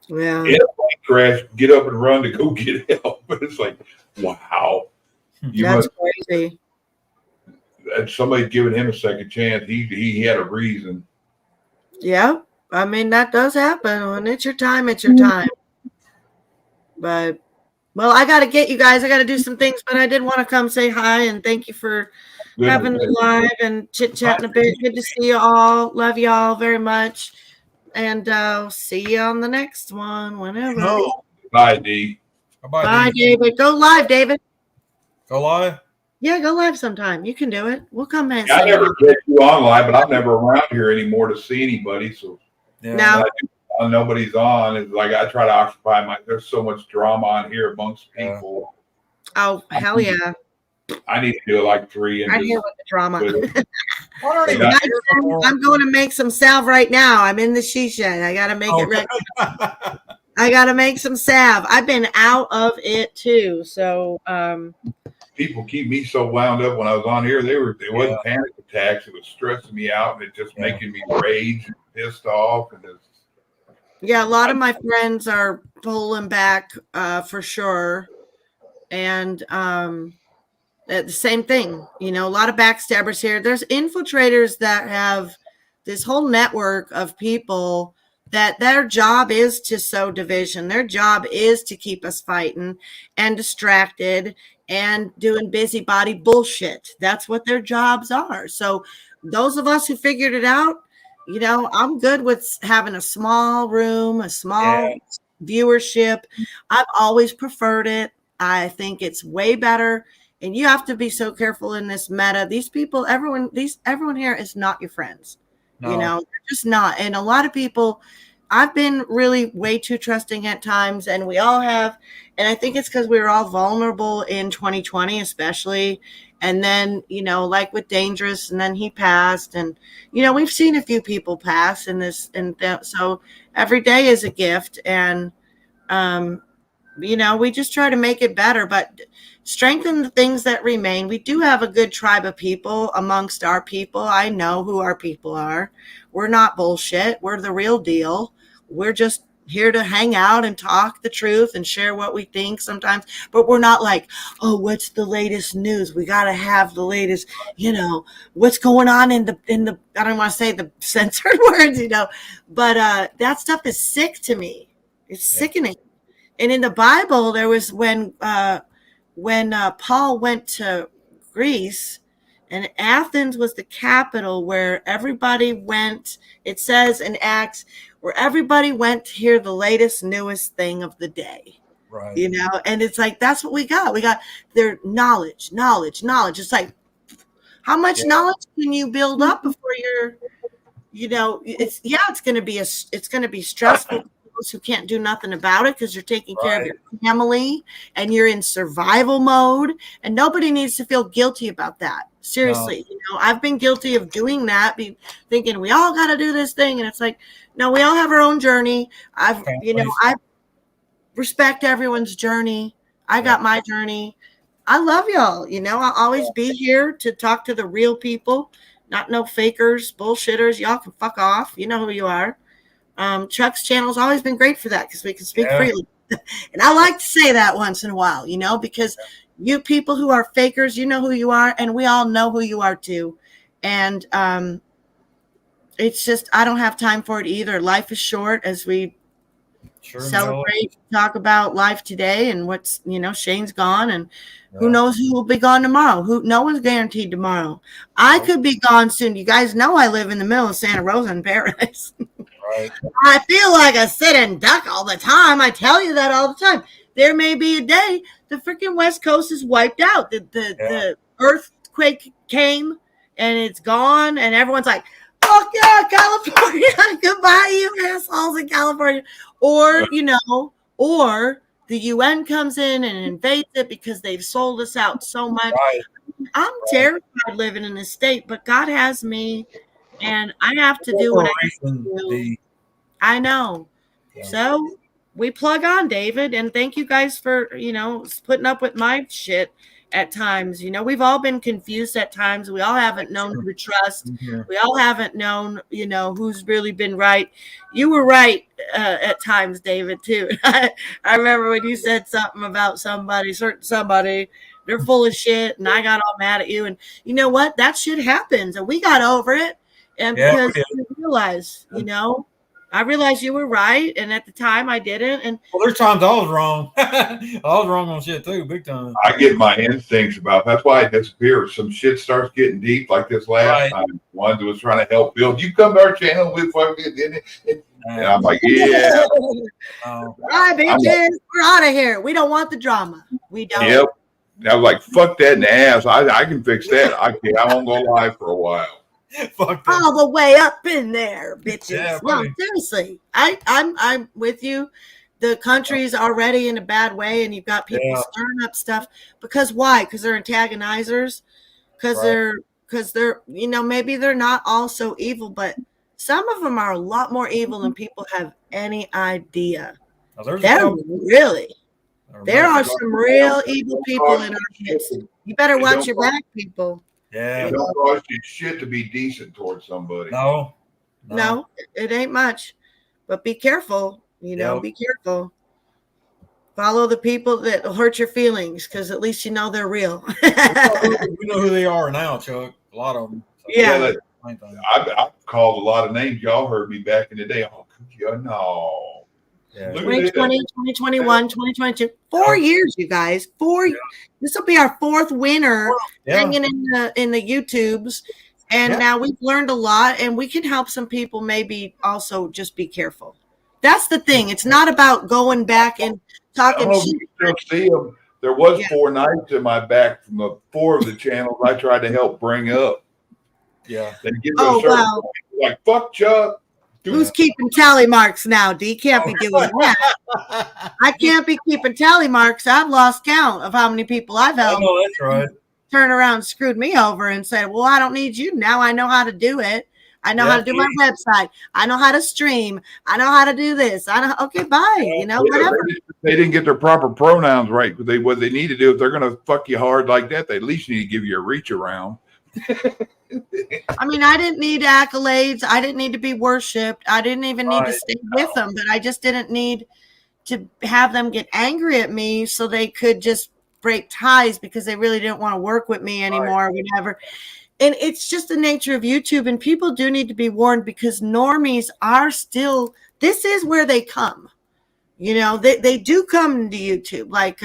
Yeah. In a plane crash, get up and run to go get help. But it's like, wow. You That's must crazy. somebody giving him a second chance. He had a reason. Yeah. I mean, that does happen. When it's your time, it's your time. But, well, I got to get you guys. I got to do some things, but I did want to come say hi and thank you for Good. having the live and chit-chatting a bit. Good to see you all. Love you all very much. And see you on the next one whenever. No. Bye, D. Bye, David. Go live, David. Go live. Yeah, go live sometime. You can do it. We'll come in. I never get you online, but I'm never around here anymore to see anybody. So Yeah. Now, nobody's on. It's like I try to occupy my. There's so much drama on here amongst people. oh, hell yeah. I need to do like 3 and I just hear with the drama. I don't even Yeah. care no more. I'm going to make some salve right now. I'm in the shisha. I got to make it ready. Okay. I got to make some salve. I've been out of it too. So, people keep me so wound up when I was on here. It wasn't panic attacks. It was stressing me out and it just making me rage and pissed off. And it's, yeah, a lot of my friends are pulling back for sure. And the same thing, you know, a lot of backstabbers here. There's infiltrators that have this whole network of people that their job is to sow division. Their job is to keep us fighting and distracted and doing busybody bullshit. That's what their jobs are. So those of us who figured it out, you know, I'm good with having a small room, a small viewership. I've always preferred it. I think it's way better. And you have to be so careful in this meta. These people, everyone here is not your friends. No. You know, they're just not. And a lot of people, I've been really way too trusting at times, and we all have. And I think it's because we were all vulnerable in 2020, especially. And then, you know, like with Dangerous, and then he passed. And, you know, we've seen a few people pass in this. And so every day is a gift. And, you know, we just try to make it better, but strengthen the things that remain. We do have a good tribe of people amongst our people. I know who our people are. We're not bullshit. We're the real deal. We're just here to hang out and talk the truth and share what we think sometimes, but we're not like, oh, what's the latest news? We got to have the latest, you know, what's going on in the, I don't want to say the censored words, you know, but that stuff is sick to me. It's sickening. And in the Bible, there was when Paul went to Greece, and Athens was the capital where everybody went. It says in Acts, where everybody went to hear the latest, newest thing of the day. Right. You know, and it's like, that's what we got. We got their knowledge. It's like, how much knowledge can you build up before you're, you know, it's going to be stressful. Who can't do nothing about it because you're taking care of your family and you're in survival mode, and nobody needs to feel guilty about that. Seriously, you know, I've been guilty of doing that, thinking we all got to do this thing, and it's like, no, we all have our own journey. I respect everyone's journey. I got my journey. I love y'all. You know, I'll always be here to talk to the real people, not no fakers, bullshitters. Y'all can fuck off. You know who you are. Chuck's channel's always been great for that because we can speak freely. And I like to say that once in a while, you know, because you people who are fakers, you know who you are, and we all know who you are too. And it's just, I don't have time for it either. Life is short, as we Sure enough. celebrate, talk about life today and what's, Shane's gone, and who Yeah. knows who will be gone tomorrow. No one's guaranteed tomorrow. I could be gone soon. You guys know I live in the middle of Santa Rosa in Paradise. Right. I feel like a sitting duck all the time. I tell you that all the time. There may be a day the freaking West Coast is wiped out. The earthquake came and it's gone, and everyone's like, fuck yeah, California. Goodbye, you assholes in California. Or, or the UN comes in and invades it because they've sold us out so much. Right. I'm terrified living in this state, but God has me, and I have to do what I Reason, do. the- I know. Yeah. So we plug on, David, and thank you guys for, putting up with my shit at times. We've all been confused at times. We all haven't known who to trust. Mhm. We all haven't known, who's really been right. You were right at times, David, too. I remember when you said something about certain somebody, they're full of shit, and I got all mad at you. And you know what? That shit happens, and we got over it. And Yeah, because we we realized, I realized you were right, and at the time I didn't. And Well, there's times I was wrong. I was wrong on shit too, big time. I get my instincts about. That's why I disappear. Some shit starts getting deep, like this last Right. time. One that was trying to help build. You come to our channel with fucking, and I'm like, yeah, Oh, hi, bitches, we're out of here. We don't want the drama. We don't. yep. And I was like, fuck that in the ass. I can fix that. I won't go live for a while. fuck that. All the way up in there, bitches. Yeah, No, buddy. seriously. I'm with you. The country's already in a bad way, and you've got people Yeah. stirring up stuff. Because why? Because they're antagonizers. Because Right. they're maybe they're not all so evil, but some of them are a lot more evil than people have any idea. Now, there's a They're couple- really. There are Don't- some real evil people in our midst. You better watch your back, people. Yeah. It don't cost you shit to be decent towards somebody. No. No, it ain't much. But be careful, Yep. be careful. Follow the people that will hurt your feelings, because at least you know they're real. We know who they are now, Chuck. A lot of them. So, Yeah. that- main thing. I've called a lot of names. Y'all heard me back in the day. Oh, no. Yeah. Look at 2020, 2021, 2022. 4 years, you guys. This will be our fourth winter Yeah. hanging in the YouTubes. And Yeah. now we've learned a lot, and we can help some people maybe also just be careful. That's the thing. It's not about going back and I talking don't know if shit. you can still see them. There was Yeah. 4 nights in my back from the 4 of the channels I tried to help bring up. Yeah. Then get to a Oh, certain wow. point, like, fuck Chuck. Who's keeping tally marks now? D can't be doing that. I can't be keeping tally marks. I've lost count of how many people I've I helped know that's right. turn around and screwed me over and said, well, I don't need you. Now I know how to do it. I know how to do my website. I know how to stream. I know how to do this. Okay, bye. Yeah, Whatever. They didn't get their proper pronouns right. What they need to do, if they're going to fuck you hard like that, they at least need to give you a reach around. I mean, I didn't need accolades. I didn't need to be worshipped. I didn't even need to Right. stay with them, but I just didn't need to have them get angry at me so they could just break ties because they really didn't want to work with me anymore, whatever. And it's just the nature of YouTube, and people do need to be warned because normies are still, this is where they come. They do come to YouTube. Like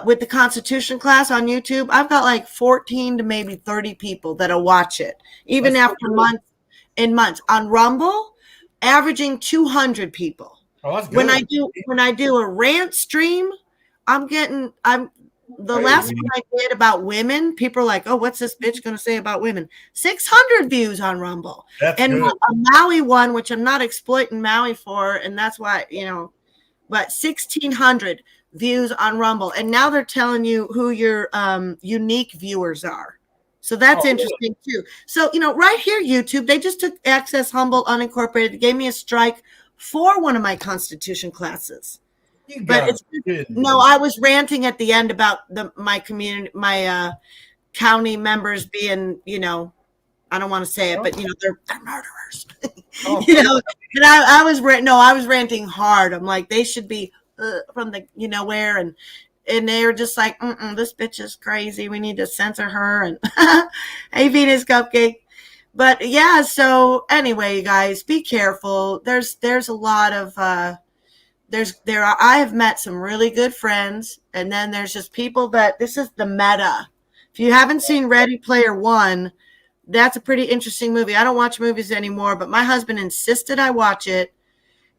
with the Constitution class on YouTube, I've got like 14 to maybe 30 people that'll watch it, even That's after months and months. On Rumble, averaging 200 people. Oh, that's good. When I do a rant stream, the last one I did about women, people are like, oh, what's this bitch going to say about women? 600 views on Rumble. That's And good. a Maui one, which I'm not exploiting Maui for, and that's why, but 1,600 views on Rumble. And now they're telling you who your unique viewers are. So that's interesting too. So, right here, YouTube, they just took Access Humble Unincorporated. They gave me a strike for one of my Constitution classes. You But got it's it. no, I was ranting at the end about my community, my county members being, I don't want to say it, but they're murderers. Oh. And I was ranting hard. I'm like, they should be from the where, and they're just like, this bitch is crazy. We need to censor her. And hey, Venus Cupcake. But yeah, so anyway, you guys, be careful. There's a lot of I have met some really good friends, and then there's just people that this is the meta. If you haven't seen Ready Player One, that's a pretty interesting movie. I don't watch movies anymore, but my husband insisted I watch it.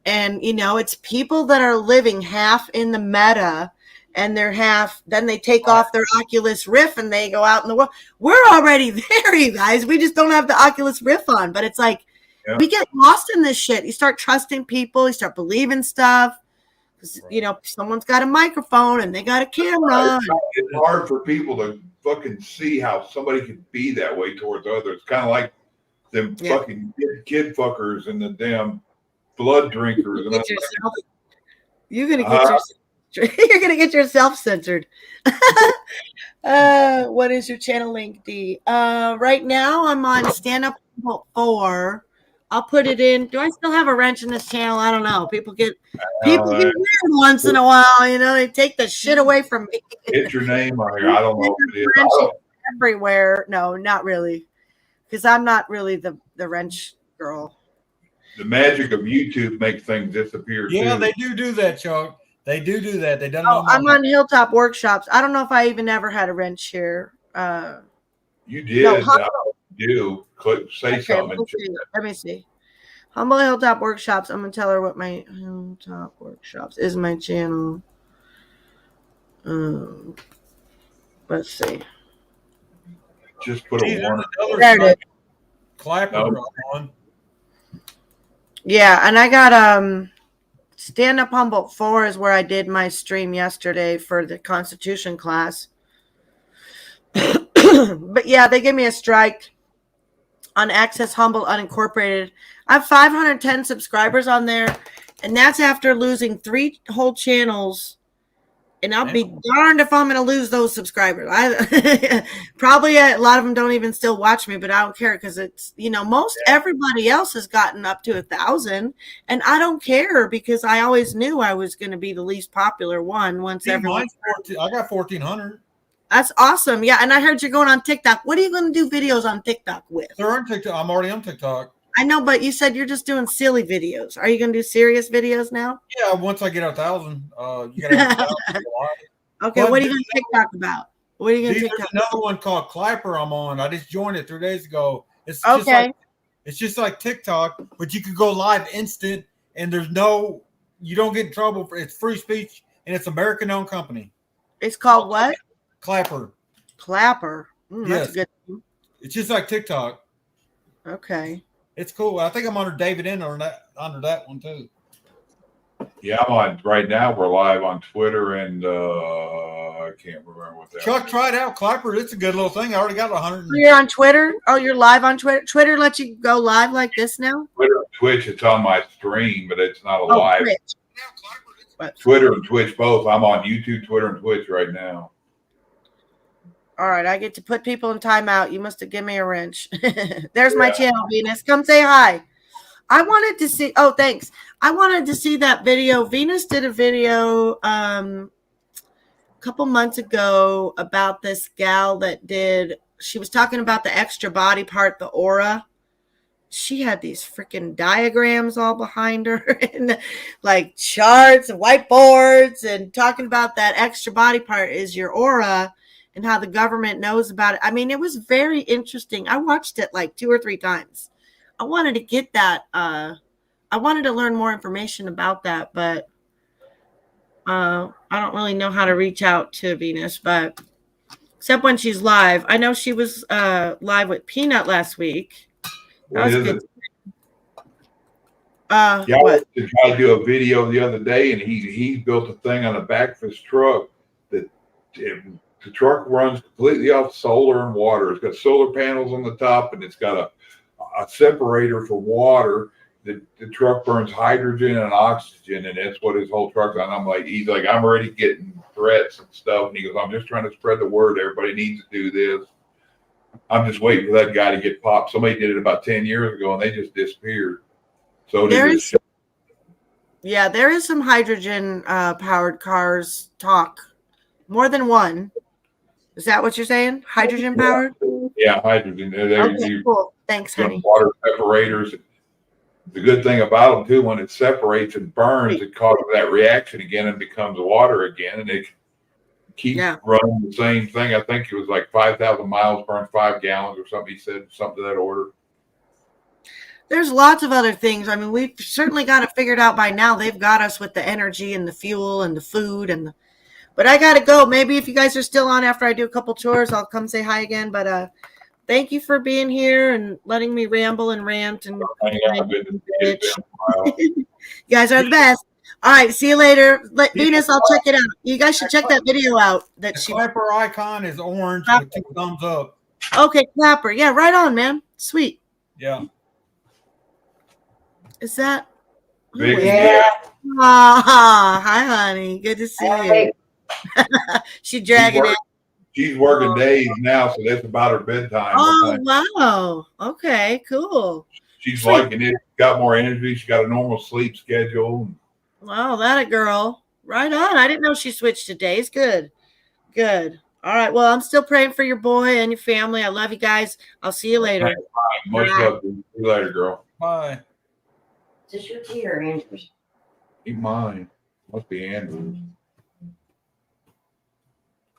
And it's people that are living half in the meta, and they're half, then they take off their Oculus Rift and they go out in the world. We're already there, you guys. We just don't have the Oculus Rift on, but it's like, we get lost in this shit. You start trusting people, you start believing stuff. Someone's got a microphone and they got a camera. It's hard for people to fucking see how somebody can be that way towards others. Kind of like them fucking kid fuckers and the damn blood drinkers. You're gonna get yourself censored. What is your channel link, D? Right now I'm on Stand Up 4. I'll put it in. Do I still have a wrench in this channel? I don't know. People get weird once in a while. They take the shit away from me. Get your name on here. I don't know if it is. Everywhere. No, not really. Because I'm not really the wrench girl. The magic of YouTube makes things disappear. Yeah, too. they do that, Chuck. They do that. They don't. I'm on Hilltop Workshops. I don't know if I even ever had a wrench here. You did. Do say something. Let me see. Humble Hilltop Workshops. I'm gonna tell her what my Hilltop Workshops is. My channel. Let's see. Just put a warning. There it is. Clapper on. Yeah, and I got Stand Up Humboldt 4 is where I did my stream yesterday for the Constitution class. But yeah, they gave me a strike on Access Humboldt Unincorporated. I have 510 subscribers on there, and that's after losing 3 whole channels. And I'll be darned if I'm going to lose those subscribers. Probably a lot of them don't even still watch me, but I don't care because it's, everybody else has gotten up to 1,000, and I don't care because I always knew I was going to be the least popular one once everyone. I got 1,400. That's awesome. Yeah, and I heard you're going on TikTok. What are you going to do videos on TikTok with? They're on TikTok. I'm already on TikTok. I know, but you said you're just doing silly videos. Are you going to do serious videos now? Yeah, once I get 1,000, you got to have 1,000. Okay, what are you going to TikTok about? What are you going to TikTok? There's another one called Clapper I'm on. I just joined it 3 days ago. It's just like TikTok, but you could go live instant, and you don't get in trouble. It's free speech, and it's American-owned company. It's called what? Clapper. Clapper. Yes. That's a good name. It's just like TikTok. Okay. It's cool. I think I'm under David in under that one too. Yeah, I'm on right now. We're live on Twitter and I can't remember what that. Chuck, try it out. Clapper. It's a good little thing. I already got 100. You're on Twitter? Oh, you're live on Twitter. Twitter lets you go live like this now? Twitter, Twitch. It's on my stream, but it's not a live. Twitch. Twitter and Twitch both. I'm on YouTube, Twitter, and Twitch right now. All right, I get to put people in timeout. You must have given me a wrench. There's my channel, Venus. Come say hi. I wanted to see. Oh, thanks. I wanted to see that video. Venus did a video a couple months ago about this gal that she was talking about the extra body part, the aura. She had these freaking diagrams all behind her and like charts and whiteboards and talking about that extra body part is your aura. And how the government knows about it. I mean, it was very interesting. I watched it like 2 or 3 times. I wanted to get that. I wanted to learn more information about that, but I don't really know how to reach out to Venus, but except when she's live. I know she was live with Peanut last week. That was good. I tried to do a video the other day, and he built a thing on the back of his truck that the truck runs completely off solar and water. It's got solar panels on the top, and it's got a separator for water. The truck burns hydrogen and oxygen, and that's what his whole truck's on. He's like, I'm already getting threats and stuff. And he goes, I'm just trying to spread the word. Everybody needs to do this. I'm just waiting for that guy to get popped. Somebody did it about 10 years ago, and they just disappeared. So there is some hydrogen powered cars talk. More than one. Is that what you're saying? Hydrogen powered? Yeah, hydrogen. Okay, cool. Thanks, honey. Water separators. The good thing about them too, when it separates and burns, it causes that reaction again and becomes water again, and it keeps Yeah. running the same thing. I think it was like 5,000 miles, burned 5 gallons or something. He said something to that order. There's lots of other things. I mean, we've certainly got it figured out by now. They've got us with the energy and the fuel and the food and the, but I gotta go. Maybe if you guys are still on after I do a couple chores, I'll come say hi again. But thank you for being here and letting me ramble and rant and Good to see you. you guys are the best. All right, see you later. Venus, I'll check it out. You guys should check that video out. That The she clapper icon is orange with 2 thumbs up. okay, Clapper. Yeah, right on, man. Sweet. Yeah. Is that? Big Yeah. Ah, hi, honey. Good to see you. Hey, She dragging it. She's working days now, so that's about her bedtime. Oh wow. Okay, cool. She's liking it. Got more energy. She got a normal sleep schedule. Wow, that a girl. Right on. I didn't know she switched to days. Good. Good. All right. Well, I'm still praying for your boy and your family. I love you guys. I'll see you later. Much love to you. See you later, girl. Bye. is this your tea or Andrew's? Eat mine. Must be Andrew.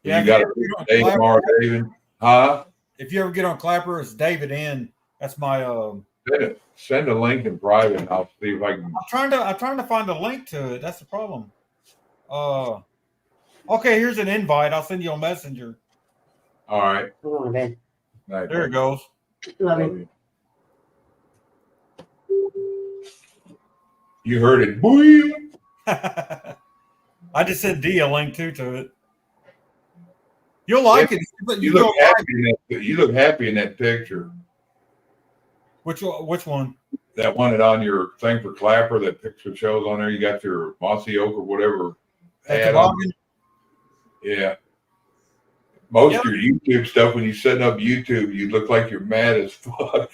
Yeah, You got a if you ever day get on tomorrow, David? Huh? If you ever get on Clapper, it's David N. That's my Send a link in private and I'll see if I can. I'm trying to find a link to it. That's the problem. Okay, here's an invite. I'll send you a messenger. All right. I'm going to bed. Night, There it goes. Love Love you. you. You heard it. Boy. I just sent D a link to it. You'll like it. You look happy in that. You look happy in that picture. Which one? That one that on your thing for Clapper, that picture shows on there. You got your mossy oak or whatever At the hat on. login? Yeah. Most of your YouTube stuff, when you're setting up YouTube, you look like you're mad as fuck.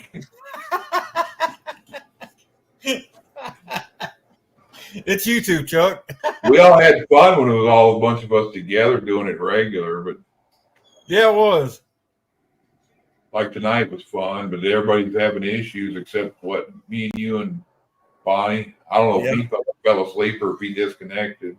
It's YouTube, Chuck. We all had fun when it was all a bunch of us together doing it regular, but Yeah, it was. like tonight was fun, but everybody's having issues except what me and you and Bonnie. I don't know if he fell asleep or if he disconnected.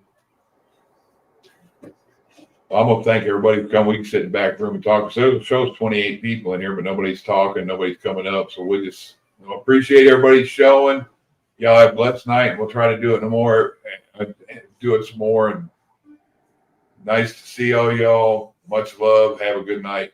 Well, I'm gonna thank everybody for coming. We can sit in the back room and talk. So it shows 28 people in here, but nobody's talking, nobody's coming up. So we just appreciate everybody showing. Y'all have a blessed night. We'll try to do it no more. Do it some more. And nice to see all y'all. Much love. Have a good night.